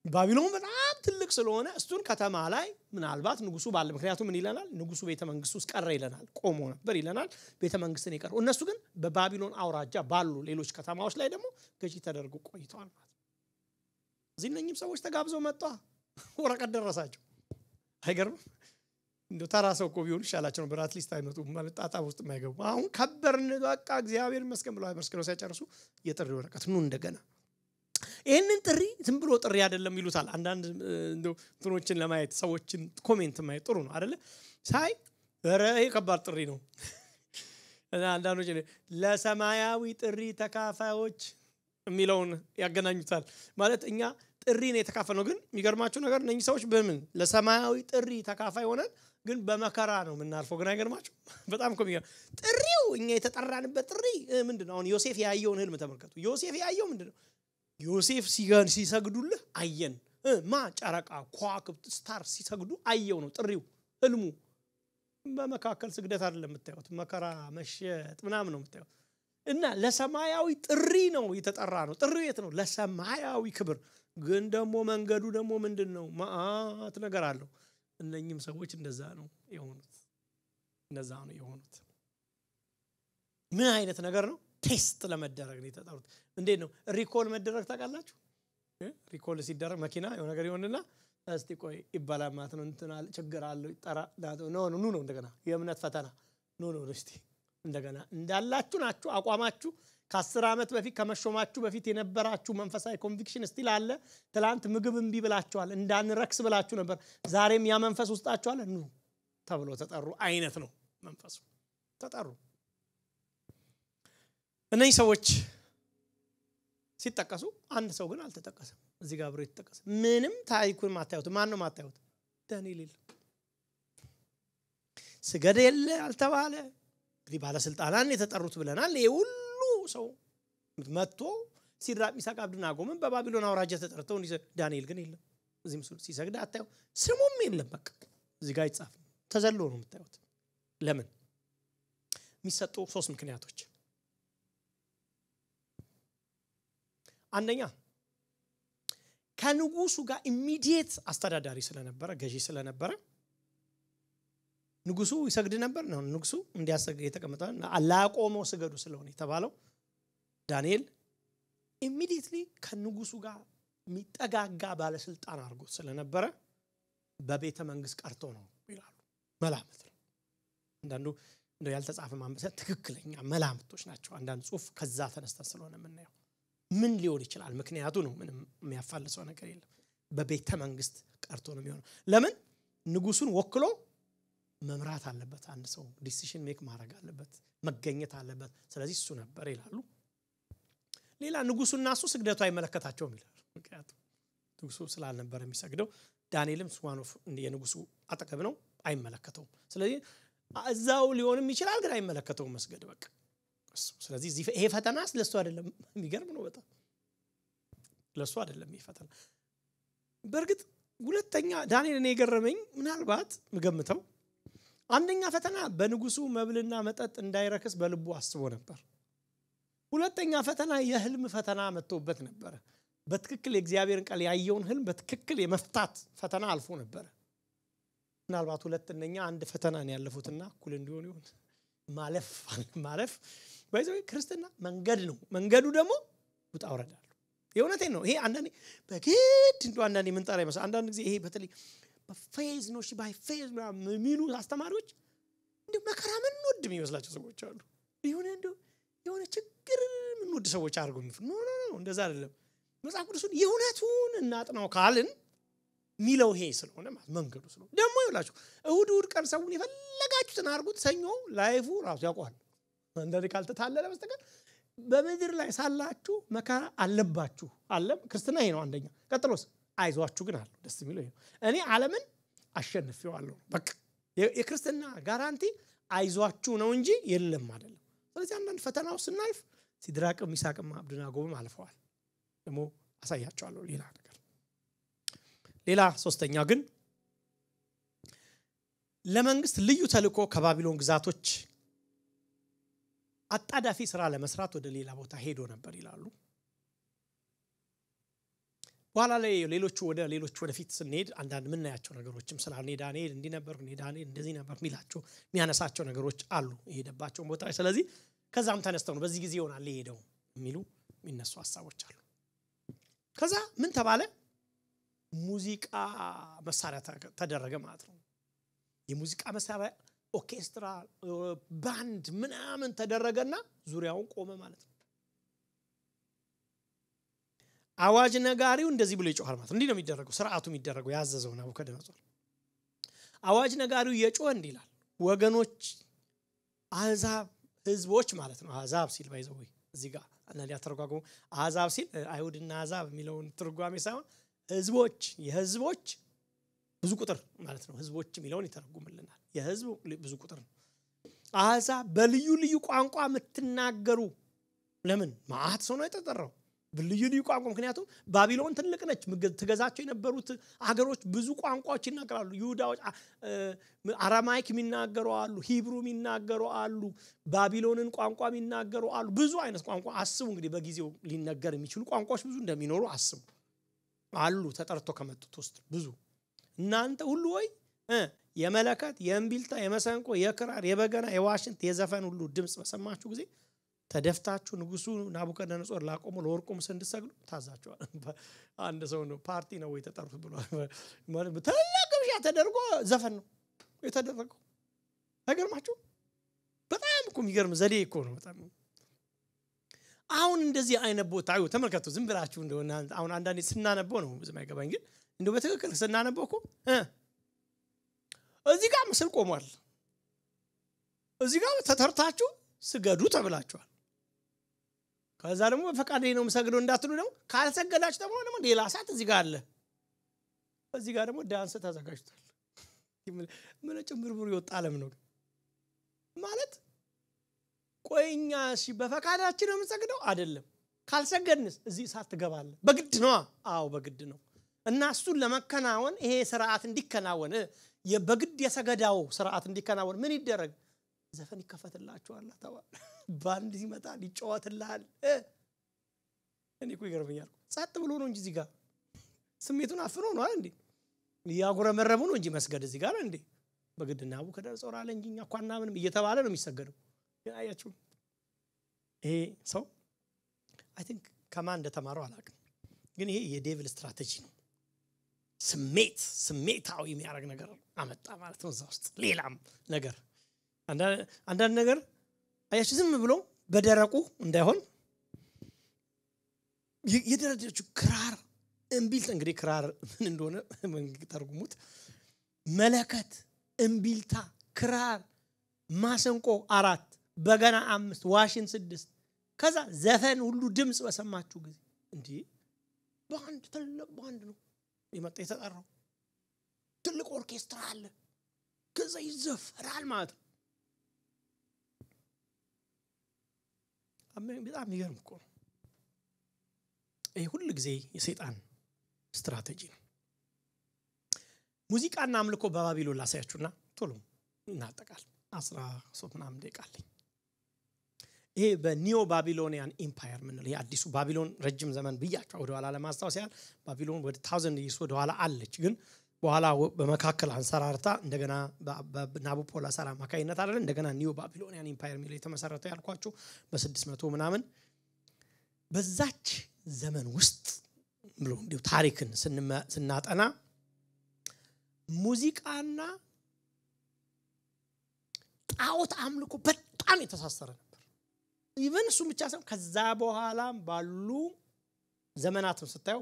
ባቢሎን በጣም ትልቅ ስለሆነ እሱን ከተማ ላይ ምናልባት ንጉሡ ባለ ምክንያቱም ምን ይለናል? ንጉሡ ቤተ መንግስት ውስጥ ቀረ ይለናል። ቆሞ ነበር ይለናል። ቤተ መንግስትን ይቀርው። እነሱ ግን በባቢሎን አውራጃ ባሉ ሌሎች ከተማዎች ላይ ደግሞ ገዢ ተደርጎ ቆይተዋል ማለት ነው። እዚህ እነኚህም ሰዎች ተጋብዘው መጣ። ወረቀት ደረሳቸው። አይገርም? እንደው ተራ ሰው እኮ ቢሆን ይሻላቸው ነበር። አትሊስት አይመጡም ማለት ጣጣ ውስጥ የማይገቡ። አሁን ከበርን በቃ እግዚአብሔር ይመስገን ብለው መስከረው ሲያጨርሱ የጥሪ ወረቀት ኑ እንደገና። ይሄንን ጥሪ ዝም ብሎ ጥሪ አይደለም ይሉታል። አንዳንድ እንደው እንትኖችን ለማየት ሰዎችን ኮሜንት ማየት ጥሩ ነው አይደለ? ሳይ ይሄ ከባድ ጥሪ ነው። እና አንዳንዶች ለሰማያዊ ጥሪ ተካፋዮች የሚለውን ያገናኙታል። ማለት እኛ ጥሪ ነው የተካፈለው። ግን የሚገርማችሁ ነገር እነኚህ ሰዎች በምን ለሰማያዊ ጥሪ ተካፋይ ሆነን ግን በመከራ ነው የምናልፈው። ግን አይገርማችሁ? በጣም እኮ የሚገርም ጥሪው እኛ የተጠራንበት ጥሪ ምንድነው? አሁን ዮሴፍ ያየውን ህልም ተመልከቱ። ዮሴፍ ያየው ምንድነው? ዮሴፍ ሲሰግዱልህ አየን። ጨረቃ ከዋክብት ስታር ሲሰግዱ አየው ነው ጥሪው ህልሙ። በመካከል ስግደት አይደለም የምታዩት፣ መከራ መሸጥ ምናምን ነው የምታዩት። እና ለሰማያዊ ጥሪ ነው የተጠራ ነው። ጥሪው የት ነው? ለሰማያዊ ክብር። ግን ደግሞ መንገዱ ደግሞ ምንድነው? ማአት ነገር አለው። እነኚህም ሰዎች እንደዛ ነው የሆኑት። ምን አይነት ነገር ነው? ቴስት ለመደረግ ነው የተጠሩት። እንዴት ነው ሪኮል መደረግ ታውቃላችሁ? ሪኮል ሲደረግ መኪና የሆነ ነገር ይሆንና እስቲ ቆይ ይባላል ማለት ነው። እንትና ችግር አለው ይጠራ ነው እንደገና የእምነት ፈተና ነው እስቲ እንደገና እንዳላችሁ ናችሁ አቋማችሁ ከ10 ዓመት በፊት ከመሾማችሁ በፊት የነበራችሁ መንፈሳዊ ኮንቪክሽን ስቲል አለ። ትላንት ምግብ እንቢ ብላችኋል፣ እንዳንረክስ ብላችሁ ነበር። ዛሬም ያ መንፈስ ውስጣችሁ አለ። ኑ ተብሎ ተጠሩ አይነት ነው መንፈሱ። ተጠሩ። እነዚህ ሰዎች ሲጠቀሱ አንድ ሰው ግን አልተጠቀሰም። እዚህ ጋር አብሮ የተጠቀሰ ምንም ታሪኩን ማታዩት። ማን ነው ማታዩት? ዳንኤል የለም። ስገድ የለ አልተባለ። እንግዲህ ባለስልጣናን የተጠሩት ብለናል። ይሄ ሁሉ ሰው መጥቶ ሲድራቅ ሚሳቅ አብደናጎም በባቢሎን አውራጃ ተጠርተው ዳንኤል ግን የለም። እዚህ ምስሉ ሲሰግድ አታዩ። ስሙም የለም። በቃ እዚህ ጋር ይጻፍ ተዘሎ ነው የምታዩት። ለምን? የሚሰጡ 3 ምክንያቶች። አንደኛ ከንጉሱ ጋር ኢሚዲየት አስተዳዳሪ ስለነበረ ገዢ ስለነበረ ንጉሱ ይሰግድ ነበር ነው። ንጉሱ እንዲያሰግድ የተቀመጠው አላቆመው ስገዱ ስለሆነ የተባለው ዳንኤል ኢሚዲየትሊ ከንጉሱ ጋር የሚጠጋጋ ባለስልጣን አድርጎ ስለነበረ በቤተ መንግስት ቀርቶ ነው ይላሉ። መላምት ነው። አንዳንዱ እንደው ያልተጻፈ ማንበብ ትክክለኛ መላምቶች ናቸው አንዳንድ ጽሁፍ ከዛ ተነስተን ስለሆነ የምናየው ምን ሊሆን ይችላል ምክንያቱ ነው ምንም የሚያፋልሰው ነገር የለም በቤተ መንግስት ቀርቶ ነው የሚሆነው ለምን ንጉሱን ወክሎ መምራት አለበት አንድ ሰው ዲሲዥን ሜክ ማድረግ አለበት መገኘት አለበት ስለዚህ እሱ ነበር ይላሉ ሌላ ንጉሱና እሱ ስግደቱ አይመለከታቸውም ይላል ምክንያቱም ንጉሱ ስላልነበረ የሚሰግደው ዳንኤልም ስዋኖፍ የንጉሱ አጠገብ ነው አይመለከተውም ስለዚህ እዛው ሊሆንም ይችላል ግን አይመለከተውም መስገድ በቃ ስለዚህ ይሄ ፈተናስ ለሱ አይደለም የሚገርም ነው በጣም ለሱ አይደለም ይሄ ፈተና በርግጥ ሁለተኛ ዳንኤል እኔ የገረመኝ ምናልባት ምገምተው አንደኛ ፈተና በንጉሱ መብልና መጠጥ እንዳይረክስ በልቡ አስቦ ነበር ሁለተኛ ፈተና የህልም ፈተና መጥቶበት ነበር በትክክል የእግዚአብሔርን ቃል ያየውን ህልም በትክክል የመፍታት ፈተና አልፎ ነበር ምናልባት ሁለተኛ አንድ ፈተና ነው ያለፉትና እኩል እንዲሆን ይሁን ማለፍ ባይዘው ክርስትና መንገድ ነው መንገዱ ደግሞ ውጣ ወረዳል የእውነቴን ነው ይሄ አንዳንዴ በግድ እንዶ አንዳንዴ ምን ጣራ ይመስል አንዳንድ ጊዜ ይሄ በተለይ በፌዝ ነው ባይ ፌዝ ሚሉ አስተማሪዎች እንደ መከራ ምን ወድ የሚመስላቸው ሰዎች አሉ የሆነ ችግር ምን ወድ ሰዎች አርገው ኖ እንደዛ አይደለም መጽሐፍ ቅዱስን የእውነቱን እናጥናው ካልን ሚለው ይሄ ስለሆነ መንገዱ ስለሆነ ደግሞ ይላችሁ እሁድ ቀን ሰውን የፈለጋችሁትን አርጉት ሰኞ ላይፉ ራሱ ያቋል አንዳንዴ ካልተታለለ በስተቀር በመድር ላይ ሳላችሁ መከራ አለባችሁ አለም ክርስትና ይሄ ነው አንደኛ ቀጥሎስ አይዟችሁ ግን አለ ደስ የሚለው ይሄ እኔ ዓለምን አሸንፌዋለሁ በቃ የክርስትና ጋራንቲ አይዟችሁ ነው እንጂ የለም አይደለም ስለዚህ አንዳንድ ፈተናው ስናልፍ ሲድራቅም ሚሳቅም አብደናጎም አልፈዋል ደግሞ አሳያቸዋለሁ ሌላ ሶስተኛ ግን ለመንግስት ልዩ ተልኮ ከባቢሎን ግዛቶች አጣዳፊ ስራ ለመስራት ወደ ሌላ ቦታ ሄዶ ነበር ይላሉ በኋላ ላይ ሌሎቹ ወደፊት ስንሄድ አንዳንድ ምን ያያቸው ነገሮችም ስላኔ ዳንኤል እንዲነበር ዳንኤል እንደዚህ ነበር ሚላቸው የሚያነሳቸው ነገሮች አሉ ይሄደባቸው ቦታ ስለዚህ ከዛም ተነስተው ነው በዚህ ጊዜ ይሆናል ይሄደው የሚሉ የሚነሱ ሐሳቦች አሉ ከዛ ምን ተባለ ሙዚቃ መሳሪያ ተደረገ ማለት ነው የሙዚቃ መሳሪያ ኦርኬስትራ ባንድ ምናምን ተደረገና ዙሪያውን ቆመ ማለት ነው አዋጅ ነጋሪው እንደዚህ ብሎ ይጮሃል ማለት እንዴ ነው የሚደረገው ስርዓቱ የሚደረገው ያዘዘው ናቡከደነጾር አዋጅ ነጋሪው የጮህ እንዲላል ወገኖች አሕዛብ ህዝቦች ማለት ነው አሕዛብ ሲል ባይዘው እዚህ ጋር አንዳንድ ያተረጓጉሙ አሕዛብ ሲል አይሁድና አሕዛብ የሚለውን ትርጓሜ ሳይሆን ህዝቦች የህዝቦች ብዙ ቁጥር ማለት ነው ህዝቦች የሚለውን ይተረጉምልናል የህዝብ ብዙ ቁጥር ነው አሕዛብ በልዩ ቋንቋ የምትናገሩ ለምን ማአት ሰው ነው የተጠራው በልዩ ቋንቋ ምክንያቱም ባቢሎን ትልቅ ነች ትገዛቸው የነበሩት አገሮች ብዙ ቋንቋዎች ይናገራሉ ይሁዳዎች አራማይክ የሚናገሩ አሉ ሂብሩ የሚናገሩ አሉ ባቢሎንን ቋንቋ የሚናገሩ አሉ ብዙ አይነት ቋንቋ አስቡ እንግዲህ በጊዜው ሊነገር የሚችሉ ቋንቋዎች ብዙ እንደሚኖሩ አስቡ አሉ ተጠርቶ ከመጡት ውስጥ ብዙ እናንተ ሁሉ ወይ የመለከት የእምቢልታ የመሰንቆ የክራር የበገና የዋሽንት የዘፈን ሁሉ ድምጽ በሰማችሁ ጊዜ ተደፍታችሁ ንጉሱ ናቡከደነጾር ላቆሙ ለወርቁም እንድትሰግዱ ታዛቸዋል አንድ ሰው ነው ፓርቲ ነው የተጠሩት ብሏል ማለት ተላቀምሻ ተደርጎ ዘፈን ነው የተደረገው አይገርማችሁ በጣም እኮ የሚገርም ዘዴ እኮ ነው በጣም አሁን እንደዚህ አይነት ቦታ አዩ ተመልከቱ ዝም ብላችሁ እንደሆነ አሁን አንዳንዴ ስናነበው ነው ዝም አይገባኝ ግን እንደው በትክክል ስናነበው እኮ እዚህ ጋር ምስል ቆሟል እዚህ ጋር ተተርታችሁ ስገዱ ተብላችኋል ከዛ ደግሞ በፈቃዴ ነው መስገዱ እንዳትሉ ነው ካልሰገዳችሁ ደግሞ ሌላ ሰዓት እዚህ ጋር አለ እዚህ ጋር ደግሞ ዳንስ ተዘጋጅቷል ምን ጭምርብሩ ይወጣለም ነው ማለት ቆይኛ እሺ በፈቃዳችን ነው መስገደው አይደለም ካልሰገድንስ እዚህ ሰዓት ትገባለ በግድ ነው አዎ በግድ ነው እና እሱን ለመከናወን ይሄ ስርዓት እንዲከናወን የበግድ የሰገዳው ስርዓት እንዲከናወን ምን ይደረግ ዘፈን ይከፈትላችኋል ተባለ ባንድ ይመጣል ይጫወትልሃል እኔ እኮ ይገርመኛል ጻጥ ብሎ ነው እንጂ እዚህ ጋር ስሜቱን አፍኖ ነው እንዴ ያጎረመረሙ ነው እንጂ መስገድ እዚህ ጋር እንዴ በግድና ናቡከደነጾር አለ እንጂኛ እንኳን ምንም እየተባለ ነው የሚሰገደው ያያችሁ ይሄ ሰው አይ ቲንክ ከማን እንደተማረው አላውቅም ግን ይሄ የዴቪል ስትራቴጂ ነው ስሜታዊ የሚያረግ ነገር አመጣ ማለት ነው እዛ ውስጥ ሌላም ነገር አንዳንድ ነገር አያችሁ ዝም ብሎ በደረቁ እንዳይሆን የደረጃችሁ ክራር እምቢልታ እንግዲህ ክራር ምን እንደሆነ ተርጉሙት መለከት እምቢልታ ክራር ማሰንቆ 4 በገና 5 ዋሽን 6 ከዛ ዘፈን ሁሉ ድምጽ በሰማችሁ ጊዜ እንዴ ባንድ ትልቅ ባንድ ነው ይመጣ የተጠራው ትልቅ ኦርኬስትራ አለ ከዛ ይዘፈራል ማለት ነው በጣም ይገርም እኮ ይሄ ሁሉ ጊዜ የሰይጣን ስትራቴጂ ነው ሙዚቃና አምልኮ በባቢሎን ላሳያችሁና ቶሎ እናጠቃል 13 ምናምን ደቂቃ አለኝ ይሄ በኒዮ ባቢሎኒያን ኢምፓየር ምን ነው የአዲሱ ባቢሎን ረጅም ዘመን ብያቸው ወደ ኋላ ለማስታወስ ያህል ባቢሎን ወደ 1000 ይርስ ወደ ኋላ አለች ግን በኋላ በመካከል አንሰራርታ እንደገና በናቡኮዶነጾር አማካይነት አይደል እንደገና ኒዮ ባቢሎኒያን ኢምፓየር ሚል የተመሰረተው ያልኳችሁ በ600 ምናምን በዛች ዘመን ውስጥ ብሎ እንዲሁ ታሪክን ስናጠና ሙዚቃና ጣዖት አምልኮ በጣም የተሳሰረ ነበር ኢቨን እሱ ብቻ ሳይሆን ከዛ በኋላ ባሉ ዘመናትን ስታዩ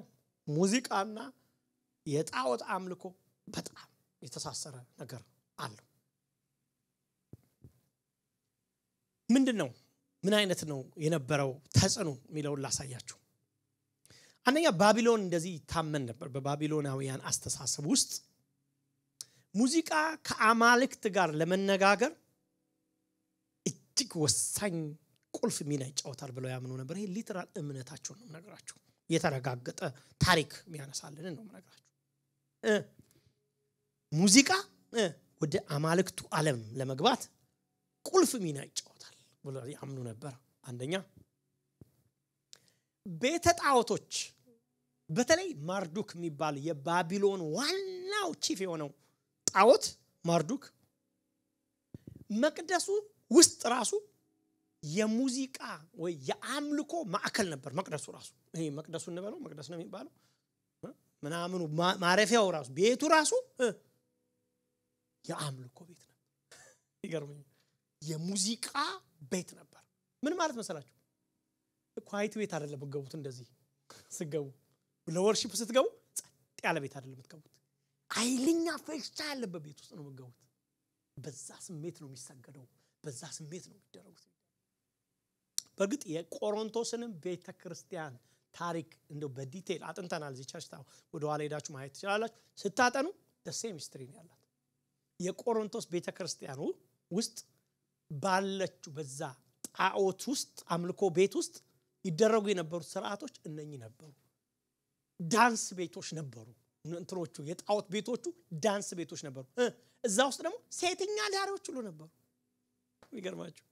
ሙዚቃና የጣዖት አምልኮ በጣም የተሳሰረ ነገር አለው ምንድነው ምን አይነት ነው የነበረው ተጽዕኖ ሚለው ላሳያችሁ አንደኛ ባቢሎን እንደዚህ ታመን ነበር በባቢሎናውያን አስተሳሰብ ውስጥ ሙዚቃ ከአማልክት ጋር ለመነጋገር እጅግ ወሳኝ ቁልፍ ሚና ይጫወታል ብለው ያምኑ ነበር ይሄ ሊተራል እምነታቸው ነው ነገራችሁ የተረጋገጠ ታሪክ የሚያነሳልን ነው ነገራችሁ ሙዚቃ ወደ አማልክቱ ዓለም ለመግባት ቁልፍ ሚና ይጫወታል ብለው ያምኑ ነበር አንደኛ ቤተ ጣዖቶች በተለይ ማርዱክ የሚባል የባቢሎን ዋናው ቺፍ የሆነው ጣዖት ማርዱክ መቅደሱ ውስጥ ራሱ የሙዚቃ ወይ የአምልኮ ማዕከል ነበር መቅደሱ ራሱ ይሄ መቅደሱ እንበለው መቅደስ ነው የሚባለው ምናምኑ ማረፊያው ራሱ ቤቱ ራሱ የአምልኮ ቤት ነበር ይገርመኝ የሙዚቃ ቤት ነበር ምን ማለት መሰላችሁ ኳይት ቤት አይደለም ገቡት እንደዚህ ስገቡ ለወርሺፕ ስትገቡ ጸጥ ያለ ቤት አይደለም የምትገቡት አይልኛ ፈሽታ ያለበት ቤት ውስጥ ነው የምትገቡት በዛ ስሜት ነው የሚሰገደው በዛ ስሜት ነው የሚደረጉት በርግጥ የቆሮንቶስንም ቤተክርስቲያን ታሪክ እንደው በዲቴል አጥንተናል እዚህ ቸርች ወደ ኋላ ሄዳችሁ ማየት ትችላላችሁ ስታጠኑ the same history ነው ያላት የቆሮንቶስ ቤተክርስቲያኑ ውስጥ ባለችው በዛ ጣዖት ውስጥ አምልኮ ቤት ውስጥ ይደረጉ የነበሩት ስርዓቶች እነኚህ ነበሩ ዳንስ ቤቶች ነበሩ እንትሮቹ የጣዖት ቤቶቹ ዳንስ ቤቶች ነበሩ እዛ ውስጥ ደግሞ ሴተኛ ዳሪዎች ሁሉ ነበሩ ይገርማችሁ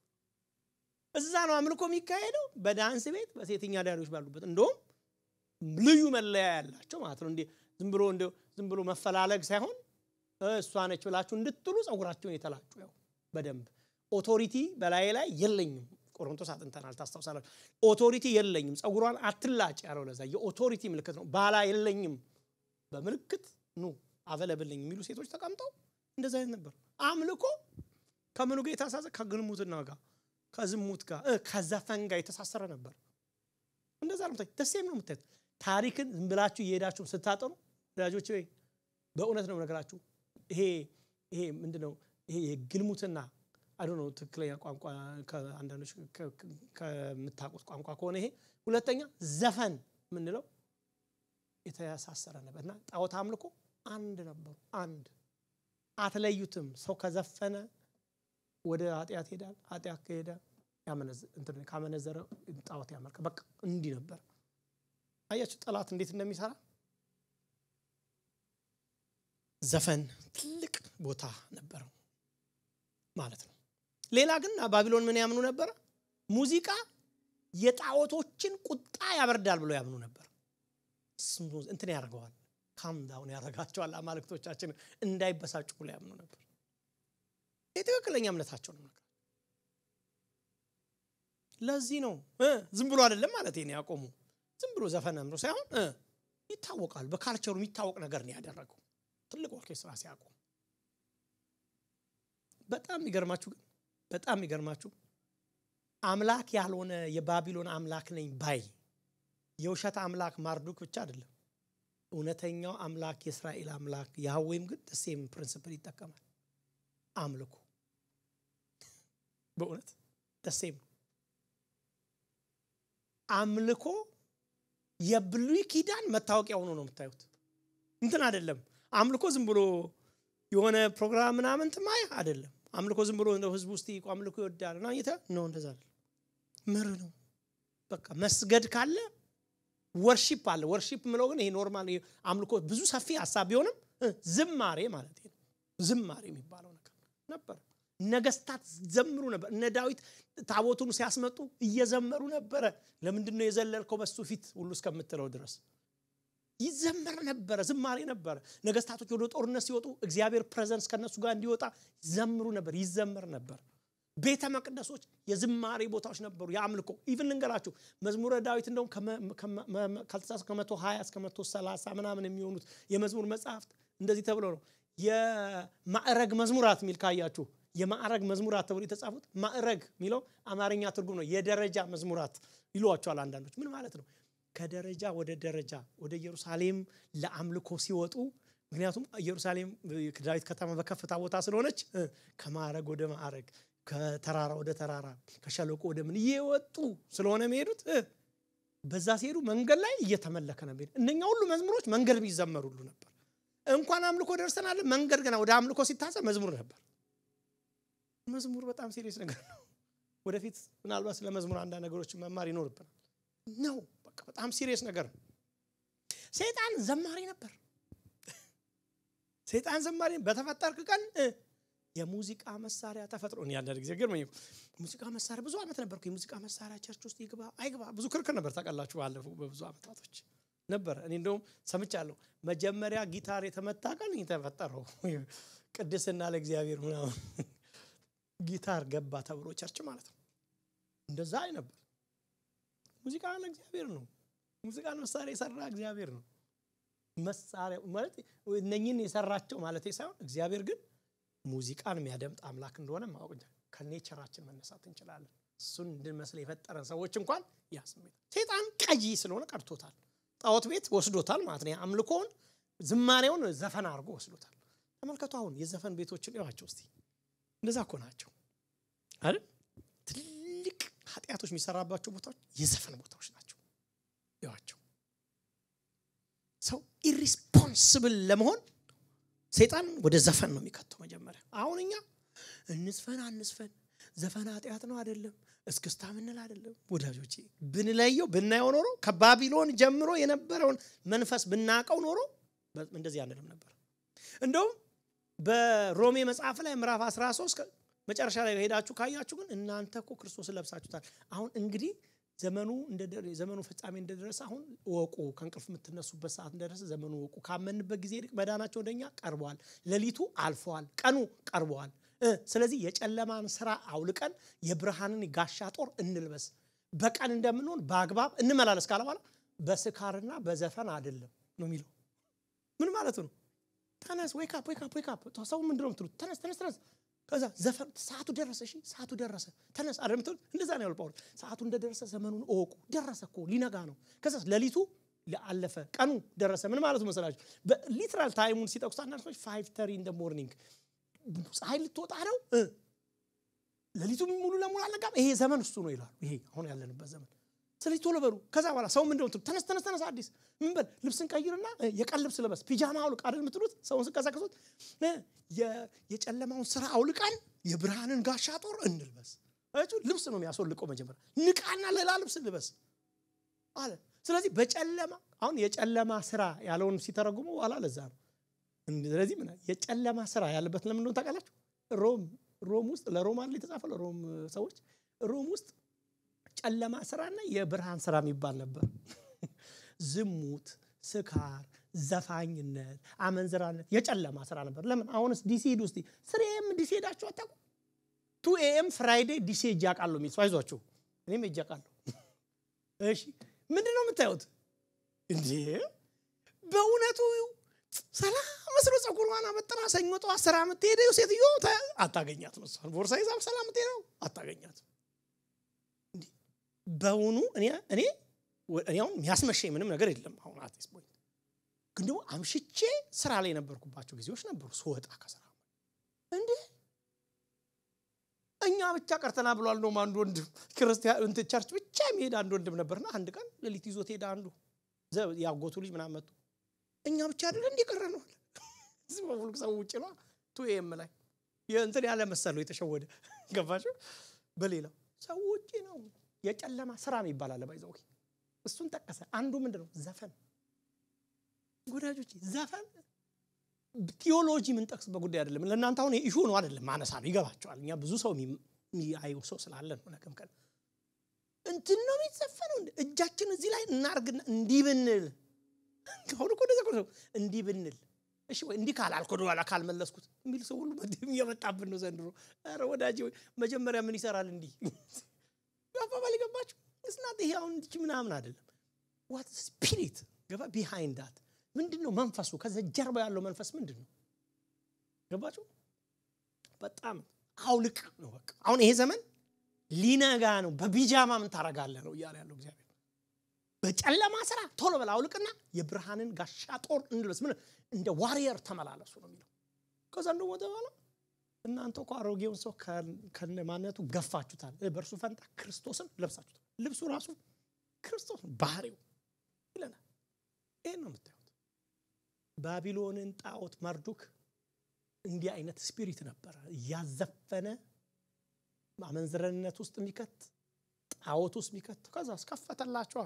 እዛ ነው አምልኮ የሚካሄደው በዳንስ ቤት በሴተኛ ዳሪዎች ባሉበት እንደውም ልዩ መለያ ያላቸው ማለት ነው እንዴ ዝም ብሎ መፈላለግ ሳይሆን እሷ ነች ብላችሁ እንድትሉ ጸጉራቸውን የተላጩ ያው በደንብ ኦቶሪቲ በላይ ላይ የለኝም ቆሮንቶስ አጥንተናል ታስተውሳላችሁ ኦቶሪቲ የለኝም ጸጉሯን አትላጭ ያለው ለዛ የኦቶሪቲ ምልክት ነው ባላ የለኝም በምልክት ነው አቨለብልኝ የሚሉ ሴቶች ተቀምጠው እንደዛ አይነት ነበር አምልኮ ከምኑ ጋር የተሳሰረ ከግልሙትና ጋር ከዝሙት ጋር ከዘፈን ጋር የተሳሰረ ነበር እንደዛ ነው ተሰም ነው የምትት ታሪክን ዝም ብላችሁ እየሄዳችሁ ስታጠኑ ወዳጆች ወይ በእውነት ነው ነገራችሁ ይሄ ምንድነው ይሄ የግልሙትና አዶኖ ትክክለኛ ቋንቋ ከአንዳንዶች ከምታውቁት ቋንቋ ከሆነ ይሄ ሁለተኛ ዘፈን ምንለው የተያሳሰረ ነበርና ጣዖት አምልኮ አንድ ነበር አንድ አትለዩትም ሰው ከዘፈነ ወደ ኃጢአት ሄዳል ኃጢአት ከሄደ ካመነዘረ ጣዖት ያመልክ በቃ እንዲህ ነበር አያችሁ ጠላት እንዴት እንደሚሰራ ዘፈን ትልቅ ቦታ ነበር ማለት ነው ሌላ ግን ባቢሎን ምን ያምኑ ነበር ሙዚቃ የጣዖቶችን ቁጣ ያበርዳል ብለው ያምኑ ነበር እንትን ያርገዋል ካም ዳውን ያረጋቸዋል አማልክቶቻችን እንዳይበሳጩ ብለው ያምኑ ነበር የትክክለኛ እምነታቸው ነው ለዚህ ነው ዝም ብሎ አይደለም ማለት ነው ያቆሙ ዝም ብሎ ዘፈን አምሮ ሳይሆን ይታወቃል በካልቸሩ የሚታወቅ ነገር ነው ያደረገው ትልቅ ኦርኬስትራ ሲያቆም በጣም ይገርማችሁ በጣም ይገርማችሁ አምላክ ያልሆነ የባቢሎን አምላክ ነኝ ባይ የውሸት አምላክ ማርዱክ ብቻ አይደለም እውነተኛው አምላክ የእስራኤል አምላክ ያህዌም ግን ሴም ፕሪንሲፕል ይጠቀማል አምልኮ በእውነት ሴም አምልኮ የብሉይ ኪዳን መታወቂያ ሆኖ ነው የምታዩት እንትን አይደለም አምልኮ ዝም ብሎ የሆነ ፕሮግራም ምናምን ተማይ አይደለም አምልኮ ዝም ብሎ እንደው ህዝብ ውስጥ አምልኮ ይወዳልና ነው እንደዛ አይደለም መር ነው በቃ መስገድ ካለ ወርሺፕ አለ ወርሺፕ ምለው ግን ይሄ ኖርማል አምልኮ ብዙ ሰፊ ሐሳብ ቢሆንም ዝማሬ ማለት ነው ዝማሬ የሚባለው ነገር ነበር ነገስታት ዘምሩ ነበር እነ ዳዊት ታቦቱን ሲያስመጡ እየዘመሩ ነበር ለምንድን ነው የዘለልከው በሱ ፊት ሁሉ እስከምትለው ድረስ ይዘመር ነበር ዝማሬ ነበር ነገስታቶች ወደ ጦርነት ሲወጡ እግዚአብሔር ፕሬዘንስ ከነሱ ጋር እንዲወጣ ዘምሩ ነበር ይዘመር ነበር ቤተ መቅደሶች የዝማሬ ቦታዎች ነበሩ ያምልኮ ኢቭን ልንገራችሁ መዝሙረ ዳዊት እንደው ከ120 እስከ 130 ምናምን የሚሆኑት የመዝሙር መጽሐፍት እንደዚህ ተብሎ ነው የማዕረግ መዝሙራት ሚል ካያችሁ የማዕረግ መዝሙራት ተብሎ የተጻፉት ማዕረግ ሚለው አማርኛ ትርጉም ነው የደረጃ መዝሙራት ይሏቸዋል አንዳንዶች ምን ማለት ነው ከደረጃ ወደ ደረጃ ወደ ኢየሩሳሌም ለአምልኮ ሲወጡ ምክንያቱም ኢየሩሳሌም ዳዊት ከተማ በከፍታ ቦታ ስለሆነች ከማዕረግ ወደ ማዕረግ ከተራራ ወደ ተራራ ከሸለቆ ወደ ምን ይወጡ ስለሆነ የሚሄዱት በዛ ሲሄዱ መንገድ ላይ እየተመለከ ነበር እነኛ ሁሉ መዝሙሮች መንገድ ቢዘመሩ ሁሉ ነበር እንኳን አምልኮ ደርሰናል መንገድ ገና ወደ አምልኮ ሲታሰብ መዝሙር ነበር መዝሙር በጣም ሲሪየስ ነገር ነው ወደፊት ምናልባት ስለ መዝሙር አንድ ነገሮች መማር ይኖርብናል ነው በቃ በጣም ሲሪየስ ነገር ነው ሰይጣን ዘማሪ ነበር ሰይጣን ዘማሪ በተፈጠርክ ቀን የሙዚቃ መሳሪያ ተፈጥሮ ነው ያንዳንድ ጊዜ ገርመኝ ሙዚቃ መሳሪያ ብዙ አመት ነበርኩ የሙዚቃ መሳሪያ ቸርች ውስጥ ይግባ አይግባ ብዙ ክርክር ነበር ታውቃላችሁ ባለፈው በብዙ አመታቶች ነበር እኔ እንደውም ሰምቻለሁ መጀመሪያ ጊታር የተመታ ቀን የተፈጠረው ቅድስና ለእግዚአብሔር ምናምን ጊታር ገባ ተብሎ ቸርች ማለት ነው እንደዛ አይነበር ሙዚቃ ለእግዚአብሔር ነው ሙዚቃን መሳሪያ የሰራ እግዚአብሔር ነው መሳሪያ ማለት እነኚህን የሰራቸው ማለት ሳይሆን እግዚአብሔር ግን ሙዚቃን የሚያደምጥ አምላክ እንደሆነ ማወቅ ከኔቸራችን መነሳት እንችላለን እሱን እንድንመስል የፈጠረን ሰዎች እንኳን ያስመጣ ሰይጣን ቀጂ ስለሆነ ቀርቶታል ጣዖት ቤት ወስዶታል ማለት ነው አምልኮን ዝማሬውን ዘፈን አድርጎ ወስዶታል ተመልከቱ አሁን የዘፈን ቤቶችን ያዋቸው እስቲ እንደዛ እኮ ናቸው አይደል ትልቅ ኃጢያቶች የሚሰራባቸው ቦታዎች የዘፈን ቦታዎች ናቸው ያዋቸው ሰው ኢሪስፖንሲብል ለመሆን ሰይጣን ወደ ዘፈን ነው የሚከተው መጀመሪያ አሁንኛ እንስፈን ዘፈን ኃጢያት ነው አይደለም እስክስታ ምንል አይደለም ወዳጆቼ ብንለየው ብናየው ኖሮ ከባቢሎን ጀምሮ የነበረውን መንፈስ ብናቀው ኖሮ እንደዚህ ያንንም ነበር እንደውም በሮሜ መጽሐፍ ላይ ምዕራፍ 13 መጨረሻ ላይ ሄዳችሁ ካያችሁ ግን እናንተ እኮ ክርስቶስ ለብሳችሁታል አሁን እንግዲህ ዘመኑ ፍጻሜ እንደደረሰ አሁን ወቁ ከንቅልፍ የምትነሱበት ሰዓት እንደደረሰ ዘመኑ ወቁ ካመንበት ጊዜ መዳናቸው ወደኛ ቀርቧል ሌሊቱ አልፏል ቀኑ ቀርቧል ስለዚህ የጨለማን ስራ አውልቀን የብርሃንን ጋሻ ጦር እንልበስ በቀን እንደምንሆን በአግባብ እንመላለስ ካለ በኋላ በስካርና በዘፈን አይደለም ነው የሚለው ምን ማለት ነው ተነስ ዌክ አፕ ተሰው ምንድነው የምትሉት ተነስ ከዛ ዘፈን ሰዓቱ ደረሰ እሺ ሰዓቱ ደረሰ ተነስ አረምቱ እንደዛ ነው ያለው ጳውሎስ ሰዓቱ እንደደረሰ ዘመኑን ኦቁ ደረሰኮ ሊነጋ ነው ከዛ ሌሊቱ ለአለፈ ቀኑ ደረሰ ምን ማለት ነው መሰላችሁ በሊትራል ታይሙን ሲጠቅሱ አንዳንድ ሰዎች 5:30 in the morning ፀሐይ ልትወጣ ነው ሌሊቱ ሙሉ ለሙሉ አለጋም ይሄ ዘመን እሱ ነው ይላሉ ይሄ አሁን ያለንበት ዘመን ስለዚህ ቶሎ በሉ ከዛ በኋላ ሰው ምንድነው ተነስ አዲስ ምን በል ልብስን ቀይርና የቀን ልብስ ለበስ ፒጃማ አውልቅ አይደል የምትሉት ሰውን ስቀሳቀሱት የጨለማውን ስራ አውልቀን የብርሃንን ጋሻ ጦር እንልበስ አይቱ ልብስ ነው የሚያስወልቀው መጀመሪያ ንቃና ሌላ ልብስ ልበስ አለ ስለዚህ በጨለማ አሁን የጨለማ ስራ ያለውን ሲተረጉሙ ዋላ ለዛ ነው ስለዚህ ምን የጨለማ ስራ ያለበት ለምን ነው ታውቃላችሁ ሮም ውስጥ ለሮማን የተጻፈው ለሮም ሰዎች ሮም ውስጥ ጨለማ ስራና የብርሃን ስራ የሚባል ነበር ዝሙት ስካር ዘፋኝነት አመንዝራነት የጨለማ ስራ ነበር ለምን አሁንስ ዲሲ ውስጥ 3am ዲሲ ሄዳችሁ አታውቁ 2am ፍራይዴ ዲሲ ጃቃሉ የሚል አይዟችሁ እኔም ጃቃሉ እሺ ምንድነው የምታዩት እንዴ በእውነቱ ሰላም መስሎ ጸጉሯን አበጥራ ሰኞ ጠዋት ስራ የምትሄደው ሴትዮ አታገኛት መስል ቦርሳ ይዛ ሰላም የምትሄደው አታገኛት በውኑ እኔ አሁን የሚያስመሸኝ ምንም ነገር የለም አሁን አትስ ፖይንት ግን ደግሞ አምሽቼ ስራ ላይ ነበርኩባቸው ጊዜዎች ነበሩ ስወጣ ከስራ እንዴ እኛ ብቻ ቀርተና ብሏል ነው አንድ ወንድም ክርስቲያን እንት ቸርች ብቻ የሚሄድ አንድ ወንድም ነበርና አንድ ቀን ለሊት ይዞት ሄዳ አንዱ ያጎቱ ልጅ ምናምን መጡ እኛ ብቻ አይደል እንዴ ቀረነው ዝም ሰው ውጪ ነው ቱኤም ላይ የእንትን ያለ መሰለው የተሸወደ ገባችሁ በሌላው ሰው ውጪ ነው የጨለማ ስራ ይባላል ባይዘው እሱን ተቀሰ አንዱ ምንድነው ዘፈን ጉዳጆች ዘፈን ቲዮሎጂ ምን ጠቅስ በጉዳይ አይደለም ለእናንተ አሁን ኢሹ ነው አይደለም ማነሳብ ይገባቸዋል እኛ ብዙ ሰው የሚያዩ ሰው ስላለ ነው ለከምከል እንትን ነው የሚዘፈነው እጃችን እዚህ ላይ እናርግና እንዲብንል ከሆነ ኮደ ዘቆ እንዲብንል እሺ ወይ እንዲ ካላልኩ ወላ ካልመለስኩት የሚል ሰው ሁሉ በደም ያመጣብን ነው ዘንድሮ አረ ወዳጅ መጀመሪያ ምን ይሰራል እንዲ ያፋባል ይገባችሁ እስናት ይሄ አሁን እንጂ ምናምን አይደለም what spirit ገባ behind that ምንድነው መንፈሱ ከዛ ጀርባ ያለው መንፈስ ምንድነው ገባችሁ በጣም አውልቅ ነው በቃ አሁን ይሄ ዘመን ሊነጋ ነው በቢጃማ ምን ታረጋለህ ነው ይያለ ያለው እግዚአብሔር በጨለማ ስራ ቶሎ በላ አውልቅና የብርሃንን ጋሻ ጦር እንድልስ ምን እንደ ዋሪየር ተመላለሱ ነው የሚለው ከዛ እንደው ወደኋላ እናንተ እኮ አሮጌውን ሰው ከነማነቱ ገፋችሁታል በእርሱ ፈንታ ክርስቶስን ለብሳችሁታል ልብሱ ራሱ ክርስቶስ ባህሪው ይለናል ይሄ ነው የምታዩት ባቢሎንን ጣዖት መርዱክ እንዲህ አይነት ስፒሪት ነበር ያዘፈነ ማመንዝረነት ውስጥ የሚከት ጣዖት ውስጥ የሚከት ከዛ አስከፈተላቸው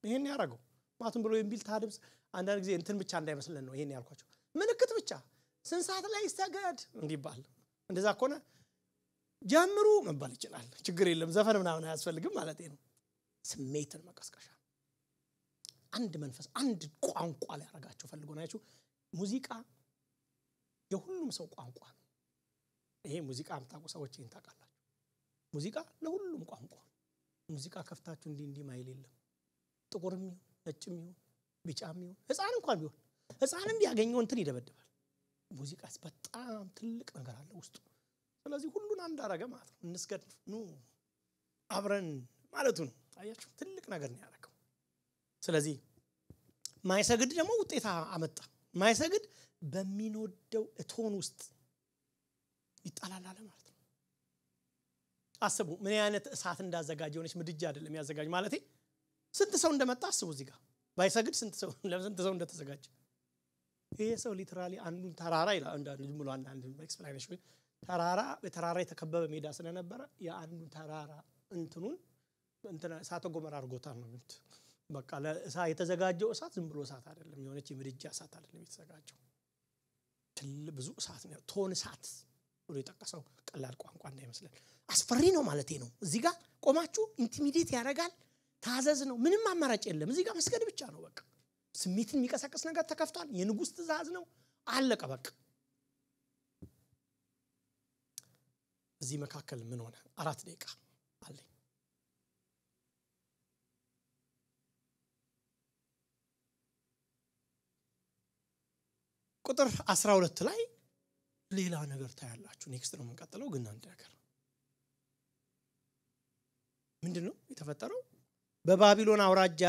ይሄን ያረጋው ማቱን ብሎ የሚል ታድብስ አንዳንድ ጊዜ እንትን ብቻ እንዳይመስለን ነው ይሄን ያልኳቸው ምልክት ብቻ ስንሳት ላይ ይሰገድ እንዲባል እንደዛ ከሆነ ጀምሩ መባል ይችላል ችግር የለም ዘፈን ምናምን አያስፈልግም ማለት ነው ስሜትን መቀስቀሻ አንድ መንፈስ አንድ ቋንቋ ላይ ያረጋቸው ፈልጎ ናችሁ ሙዚቃ የሁሉም ሰው ቋንቋ ነው ይሄ ሙዚቃ አምጣቁ ሰዎች ይሄን ታውቃላችሁ ሙዚቃ ለሁሉም ቋንቋ ሙዚቃ ከፍታችሁ እንዲ ማይል የለም ጥቁርም ይሁን ነጭም ይሁን ቢጫም ይሁን ህፃን እንኳን ቢሆን ህፃንም ያገኘው እንትን ይደበድባል ሙዚቃስ በጣም ትልቅ ነገር አለ ውስጡ ስለዚህ ሁሉን አንድ አረገ ማለት ነው እንስገድ ኑ አብረን ማለቱ ነው አያችሁ ትልቅ ነገር ነው ያረከው ስለዚህ ማይሰግድ ደግሞ ውጤታ አመጣ ማይሰግድ በሚኖደው እቶን ውስጥ ይጣላላል ማለት ነው አስቡ ምን አይነት እሳት እንዳዘጋጀው ነች ምድጃ አይደለም ያዘጋጅ ማለት ስንት ሰው እንደመጣ አስቡ እዚህ ጋር ባይሰግድ ስንት ሰው እንደተዘጋጀ ይሄ ሰው ሊትራሊ አንዱን ተራራ ይላል አንዳንዱ ዝም ብሎ አንዳንድ ኤክስፕላኔሽን ተራራ የተከበበ ሜዳ ስለነበረ የአንዱን ተራራ እንትኑን እንትና እሳተ ገሞራ አርጎታል ነው እንት በቃ የተዘጋጀው እሳት ዝም ብሎ እሳት አይደለም የሆነች ምድጃ እሳት አይደለም የተዘጋጀው ብዙ እሳት ነው ቶን እሳት ብሎ የጠቀሰው ቀላል ቋንቋ እንዳይመስለን አስፈሪ ነው ማለት ነው እዚህ ጋር ቆማችሁ ኢንቲሚዴት ያረጋል ታዘዝ ነው ምንም አማራጭ የለም እዚህ ጋር መስገድ ብቻ ነው በቃ ስሜትን የሚቀሰቅስ ነገር ተከፍቷል የንጉስ ትእዛዝ ነው አለቀ በቃ እዚህ መካከል ምን ሆነ 4 ደቂቃ አለኝ ቁጥር 12 ላይ ሌላ ነገር ታያላችሁ ኔክስት ነው የምንቀጥለው ግን አንድ ነገር ምንድነው የተፈጠረው በባቢሎን አውራጃ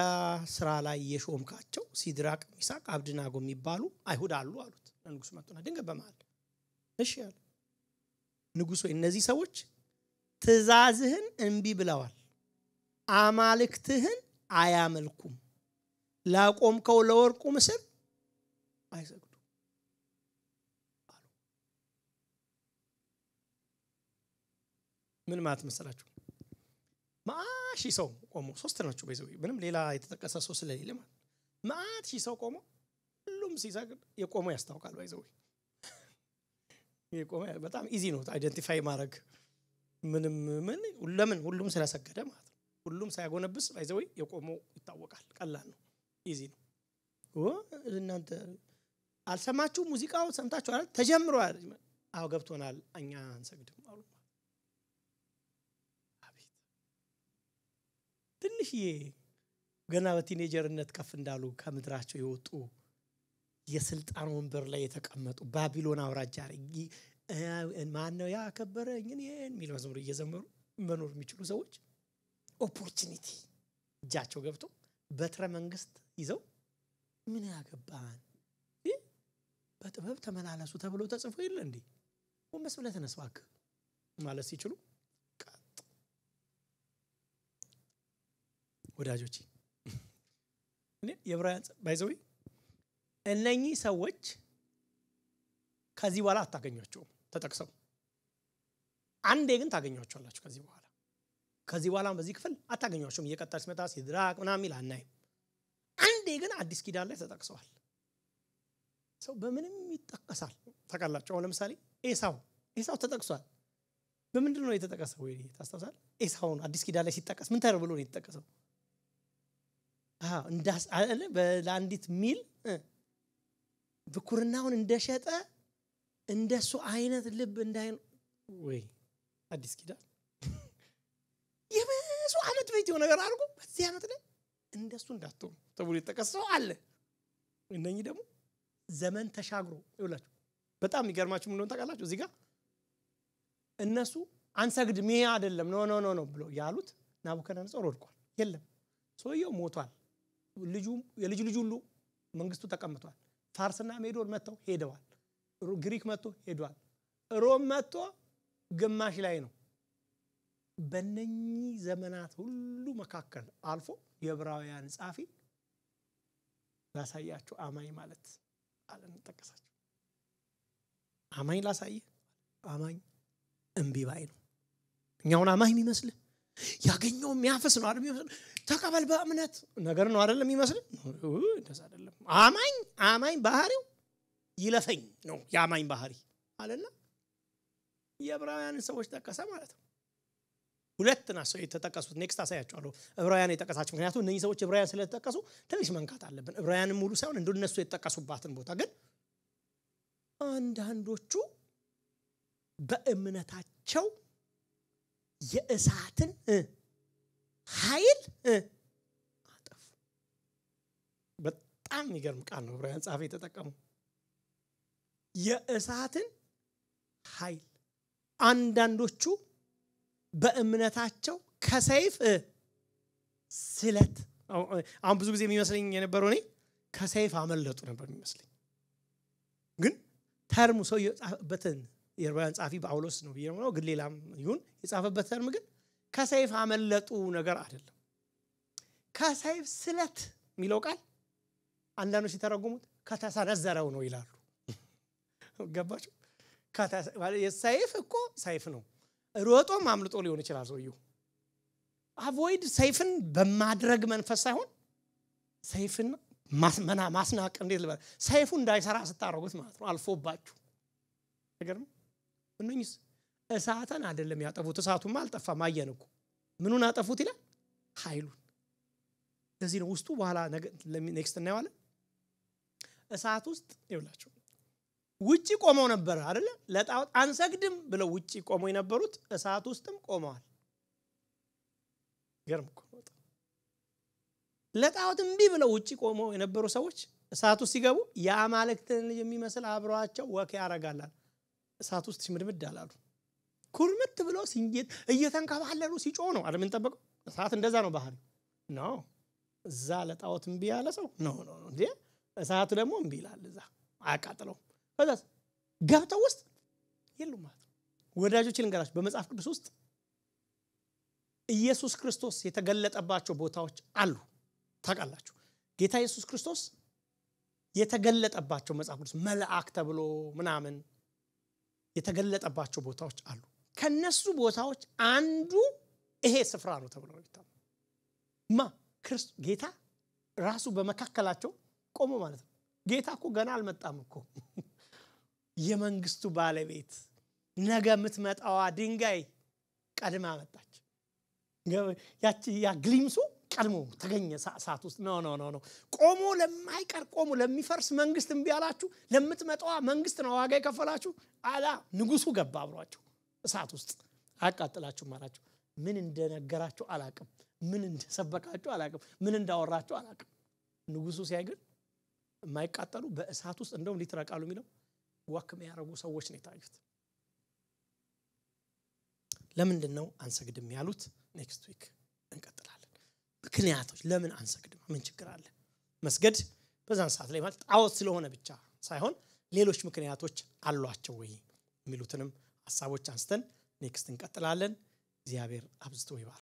ስራ ላይ የሾምካቸው ሲድራቅ ሚሳቅ አብድናጎ የሚባሉ አይሁድ አሉ አሉት ንጉስ መጥቶና ድንገት በመሃል እሺ ያለ ንጉስ ወይ እነዚህ ሰዎች ትእዛዝህን እንቢ ብለዋል አማልክትህን አያመልኩም ላቆምከው ለወርቁ ምስል አይሰግዱ አሉ ምን ማለት መሰላችሁ ማሺ ሰው ቆሞ ሶስት ናቸው በይዘው ምንም ሌላ የተጠቀሰ ሰው ስለሌለ ማለት ማሺ ሰው ቆሞ ሁሉም ሲሰግድ የቆመ ያስታውቃል በይዘው የቆመ በጣም ኢዚ ነው አይደንቲፋይ ማድረግ ምንም ለምን ሁሉም ስለሰገደ ማለት ነው ሁሉም ሳይጎነብስ በይዘው የቆመው ይታወቃል ቀላል ነው ኢዚ ነው እናንተ አልሰማችሁ ሙዚቃው ሰምታችሁ አይደል ተጀምሯል አው ገብቶናል እኛ አንሰግድም አሉ ትንሽዬ ገና በቲኔጀርነት ከፍ እንዳሉ ከምድራቸው ይወጡ የስልጣን ወንበር ላይ የተቀመጡ ባቢሎን አውራጃ ላይ ማን ነው ያከበረኝ እኔን የሚል መዝሙር እየዘመሩ መኖር የሚችሉ ሰዎች ኦፖርቹኒቲ እጃቸው ገብቶ በትረ መንግስት ይዘው ምን ያገባን በጥበብ ተመላለሱ ተብሎ ተጽፎ ይል እንዴ ወንበስ ብለ ተነስዋክ ማለት ሲችሉ ወዳጆቼ እኔ የዕብራውያን ባይዘው እነኚህ ሰዎች ከዚህ በኋላ አታገኟቸው ተጠቅሰው አንዴ ግን ታገኟቸዋላችሁ ከዚህ በኋላ በዚህ ክፍል አታገኟቸውም እየቀጣች መጣ ሲድራቅ ምናምን ይላል አንዴ ግን አዲስ ኪዳን ላይ ተጠቅሰዋል ሰው በምንም ይጠቀሳል ተቃላችሁ ለምሳሌ ኤሳው ተጠቅሷል በምንድነው የተጠቀሰው ወይ ታስተውሳል ኤሳውን አዲስ ኪዳን ላይ ሲጠቀስ ምን ተብሎ ነው የተጠቀሰው እንዳስ አለ በላንዲት ሚል ብኩርናውን እንደሸጠ እንደሱ አይነት ልብ እንዳይ ወይ አዲስ ኪዳን የበሱ አመት ቤት የሆነ ነገር አድርጎ በዚህ አመት ላይ እንደሱ እንዳትሆኑ ተብሎ የተጠቀሰው አለ እነኚህ ደግሞ ዘመን ተሻግሮ ይውላችሁ በጣም ይገርማችሁ ምን እንደሆነ ታውቃላችሁ እዚህ ጋር እነሱ አንሰግድ ሜ አይደለም ኖ ብሎ ያሉት ናቡከደነጾር ወድቋል የለም ሰውየው ሞቷል የልጅ ሁሉ መንግስቱ ተቀምጧል ፋርስና ሜዶን መተው ሄደዋል ግሪክ መጥቶ ሄዷል ሮም መጥቶ ግማሽ ላይ ነው በእነኚህ ዘመናት ሁሉ መካከል አልፎ የዕብራውያን ጻፊ ላሳያችሁ አማኝ ማለት አለን ተጠቀሳችሁ አማኝ ላሳየ አማኝ እምቢ ባይ ነው እኛውን አማኝ የሚመስል ያገኘው የሚያፈስ ነው አይደል የሚመስል ተቀበል በእምነት ነገር ነው አይደል የሚመስል እንደዛ አይደለም አማኝ ባህሪው ይለፈኝ ነው ያማኝ ባህሪ አለና የዕብራውያን ሰዎች ተጠቀሰ ማለት ነው ሁለት ናቸው የተጠቀሱት ኔክስት አሳያችኋለሁ ዕብራውያን የተጠቀሳቸው ምክንያቱም እነዚህ ሰዎች ዕብራውያን ስለተጠቀሱ ትንሽ መንካት አለብን ዕብራውያን ሙሉ ሳይሆን እንደነሱ የተጠቀሱባትን ቦታ ግን አንዳንዶቹ በእምነታቸው የእሳትን ኃይል አጠፉ በጣም የሚገርም ቃል ነው ዕብራውያን ጻፊ የተጠቀሙ የእሳትን ኃይል አንዳንዶቹ በእምነታቸው ከሰይፍ ስለት አሁን ብዙ ጊዜ የሚመስለኝ የነበረው እኔ ከሰይፍ አመለጡ ነበር የሚመስለኝ ግን ተርሙ ሰው የጻፈበትን የዕብራውያን ጻፊ ጳውሎስ ነው ይሄው ግን ሌላም ይሁን የጻፈበት ተርም ግን ከሰይፍ አመለጡ ነገር አይደለም ከሰይፍ ስለት የሚለው ቃል አንዳንዶች ሲተረጉሙት ከተሰነዘረው ነው ይላሉ ገባችሁ የሰይፍ እኮ ሰይፍ ነው ሮጦም አምልጦ ሊሆን ይችላል ሰውየው አቮይድ ሰይፍን በማድረግ መንፈስ ሳይሆን ሰይፍን ማስናቅ እንዴት ልበል ሰይፉ እንዳይሰራ ስታረጉት ማለት ነው አልፎባችሁ ነገር እነኝስ እሳተን አይደለም ያጠፉት እሳቱማ አልጠፋም አየንኩ ምኑን አጠፉት ይላል ኃይሉን ለዚህ ነው ውስጡ በኋላ ኔክስት እናየዋለን እሳት ውስጥ ይውላችሁ ውጪ ቆመው ነበር አይደለ ለጣውት አንሰግድም ብለው ውጪ ቆመው የነበሩት እሳት ውስጥም ቆመዋል ገርምኩ ለጣውት እምቢ ብለው ውጪ ቆመው የነበሩ ሰዎች እሳት ውስጥ ሲገቡ ያማለክትን የሚመስል አብሯቸው ወክ ያረጋላል እሳት ውስጥ ሲምድምድ አላሉ ኩርምት ብለው ሲንጌት እየተንከባለሉ ሲጮህ ነው አይደል ምን ተበቀው እሳት እንደዛ ነው ባህሪ ነው እዛ ለጣውት እምቢ ያለ ሰው ነው እንዴ እሳቱ ደግሞ እምቢ ይላል እዛ አቃጥለው ከዛስ ገብተው ውስጥ የሉም ማለት ወዳጆች ልንገራችሁ በመጽሐፍ ቅዱስ ውስጥ ኢየሱስ ክርስቶስ የተገለጠባቸው ቦታዎች አሉ ታውቃላችሁ ጌታ ኢየሱስ ክርስቶስ የተገለጠባቸው መጽሐፍ ቅዱስ መልአክ ተብሎ ምናምን የተገለጠባቸው ቦታዎች አሉ ከነሱ ቦታዎች አንዱ ይሄ ስፍራ ነው ተብሎ ይታመናል ክርስቶስ ጌታ ራሱ በመካከላቸው ቆሞ ማለት ነው ጌታ እኮ ገና አልመጣም እኮ የመንግስቱ ባለቤት ነገ የምትመጣዋ ድንጋይ ቀድማ መጣች ያቺ ያ ግሊምሱ ቀድሞ ተገኘ ሰዓት ውስጥ ነው ቆሞ ለማይቀር ቆሞ ለሚፈርስ መንግስት እንቢ ያላችሁ ለምትመጣዋ መንግስት ነው ዋጋ የከፈላችሁ አላ ንጉሱ ገባ አብሯቸው እሳት ውስጥ አቃጥላችሁ ማራችሁ ምን እንደነገራችሁ አላቅም ምን እንደሰበካችሁ አላቅም ምን እንዳወራችሁ አላቅም ንጉሱ ሲያይግን የማይቃጠሉ በእሳት ውስጥ እንደውም ሊትረቃሉ የሚለው ወክም ያረጉ ሰዎች ነው የታዩት። ለምንድን ነው አንሰግድም ያሉት? ኔክስት ዊክ እንቀጥላለን። ምክንያቶች ለምን አንሰግድም? ምን ችግር አለ? መስገድ በዛን ሰዓት ላይ ማለት ጣዖት ስለሆነ ብቻ ሳይሆን ሌሎች ምክንያቶች አሏቸው ወይ የሚሉትንም ሐሳቦች አንስተን ኔክስት እንቀጥላለን። እግዚአብሔር አብዝቶ ይባርክ።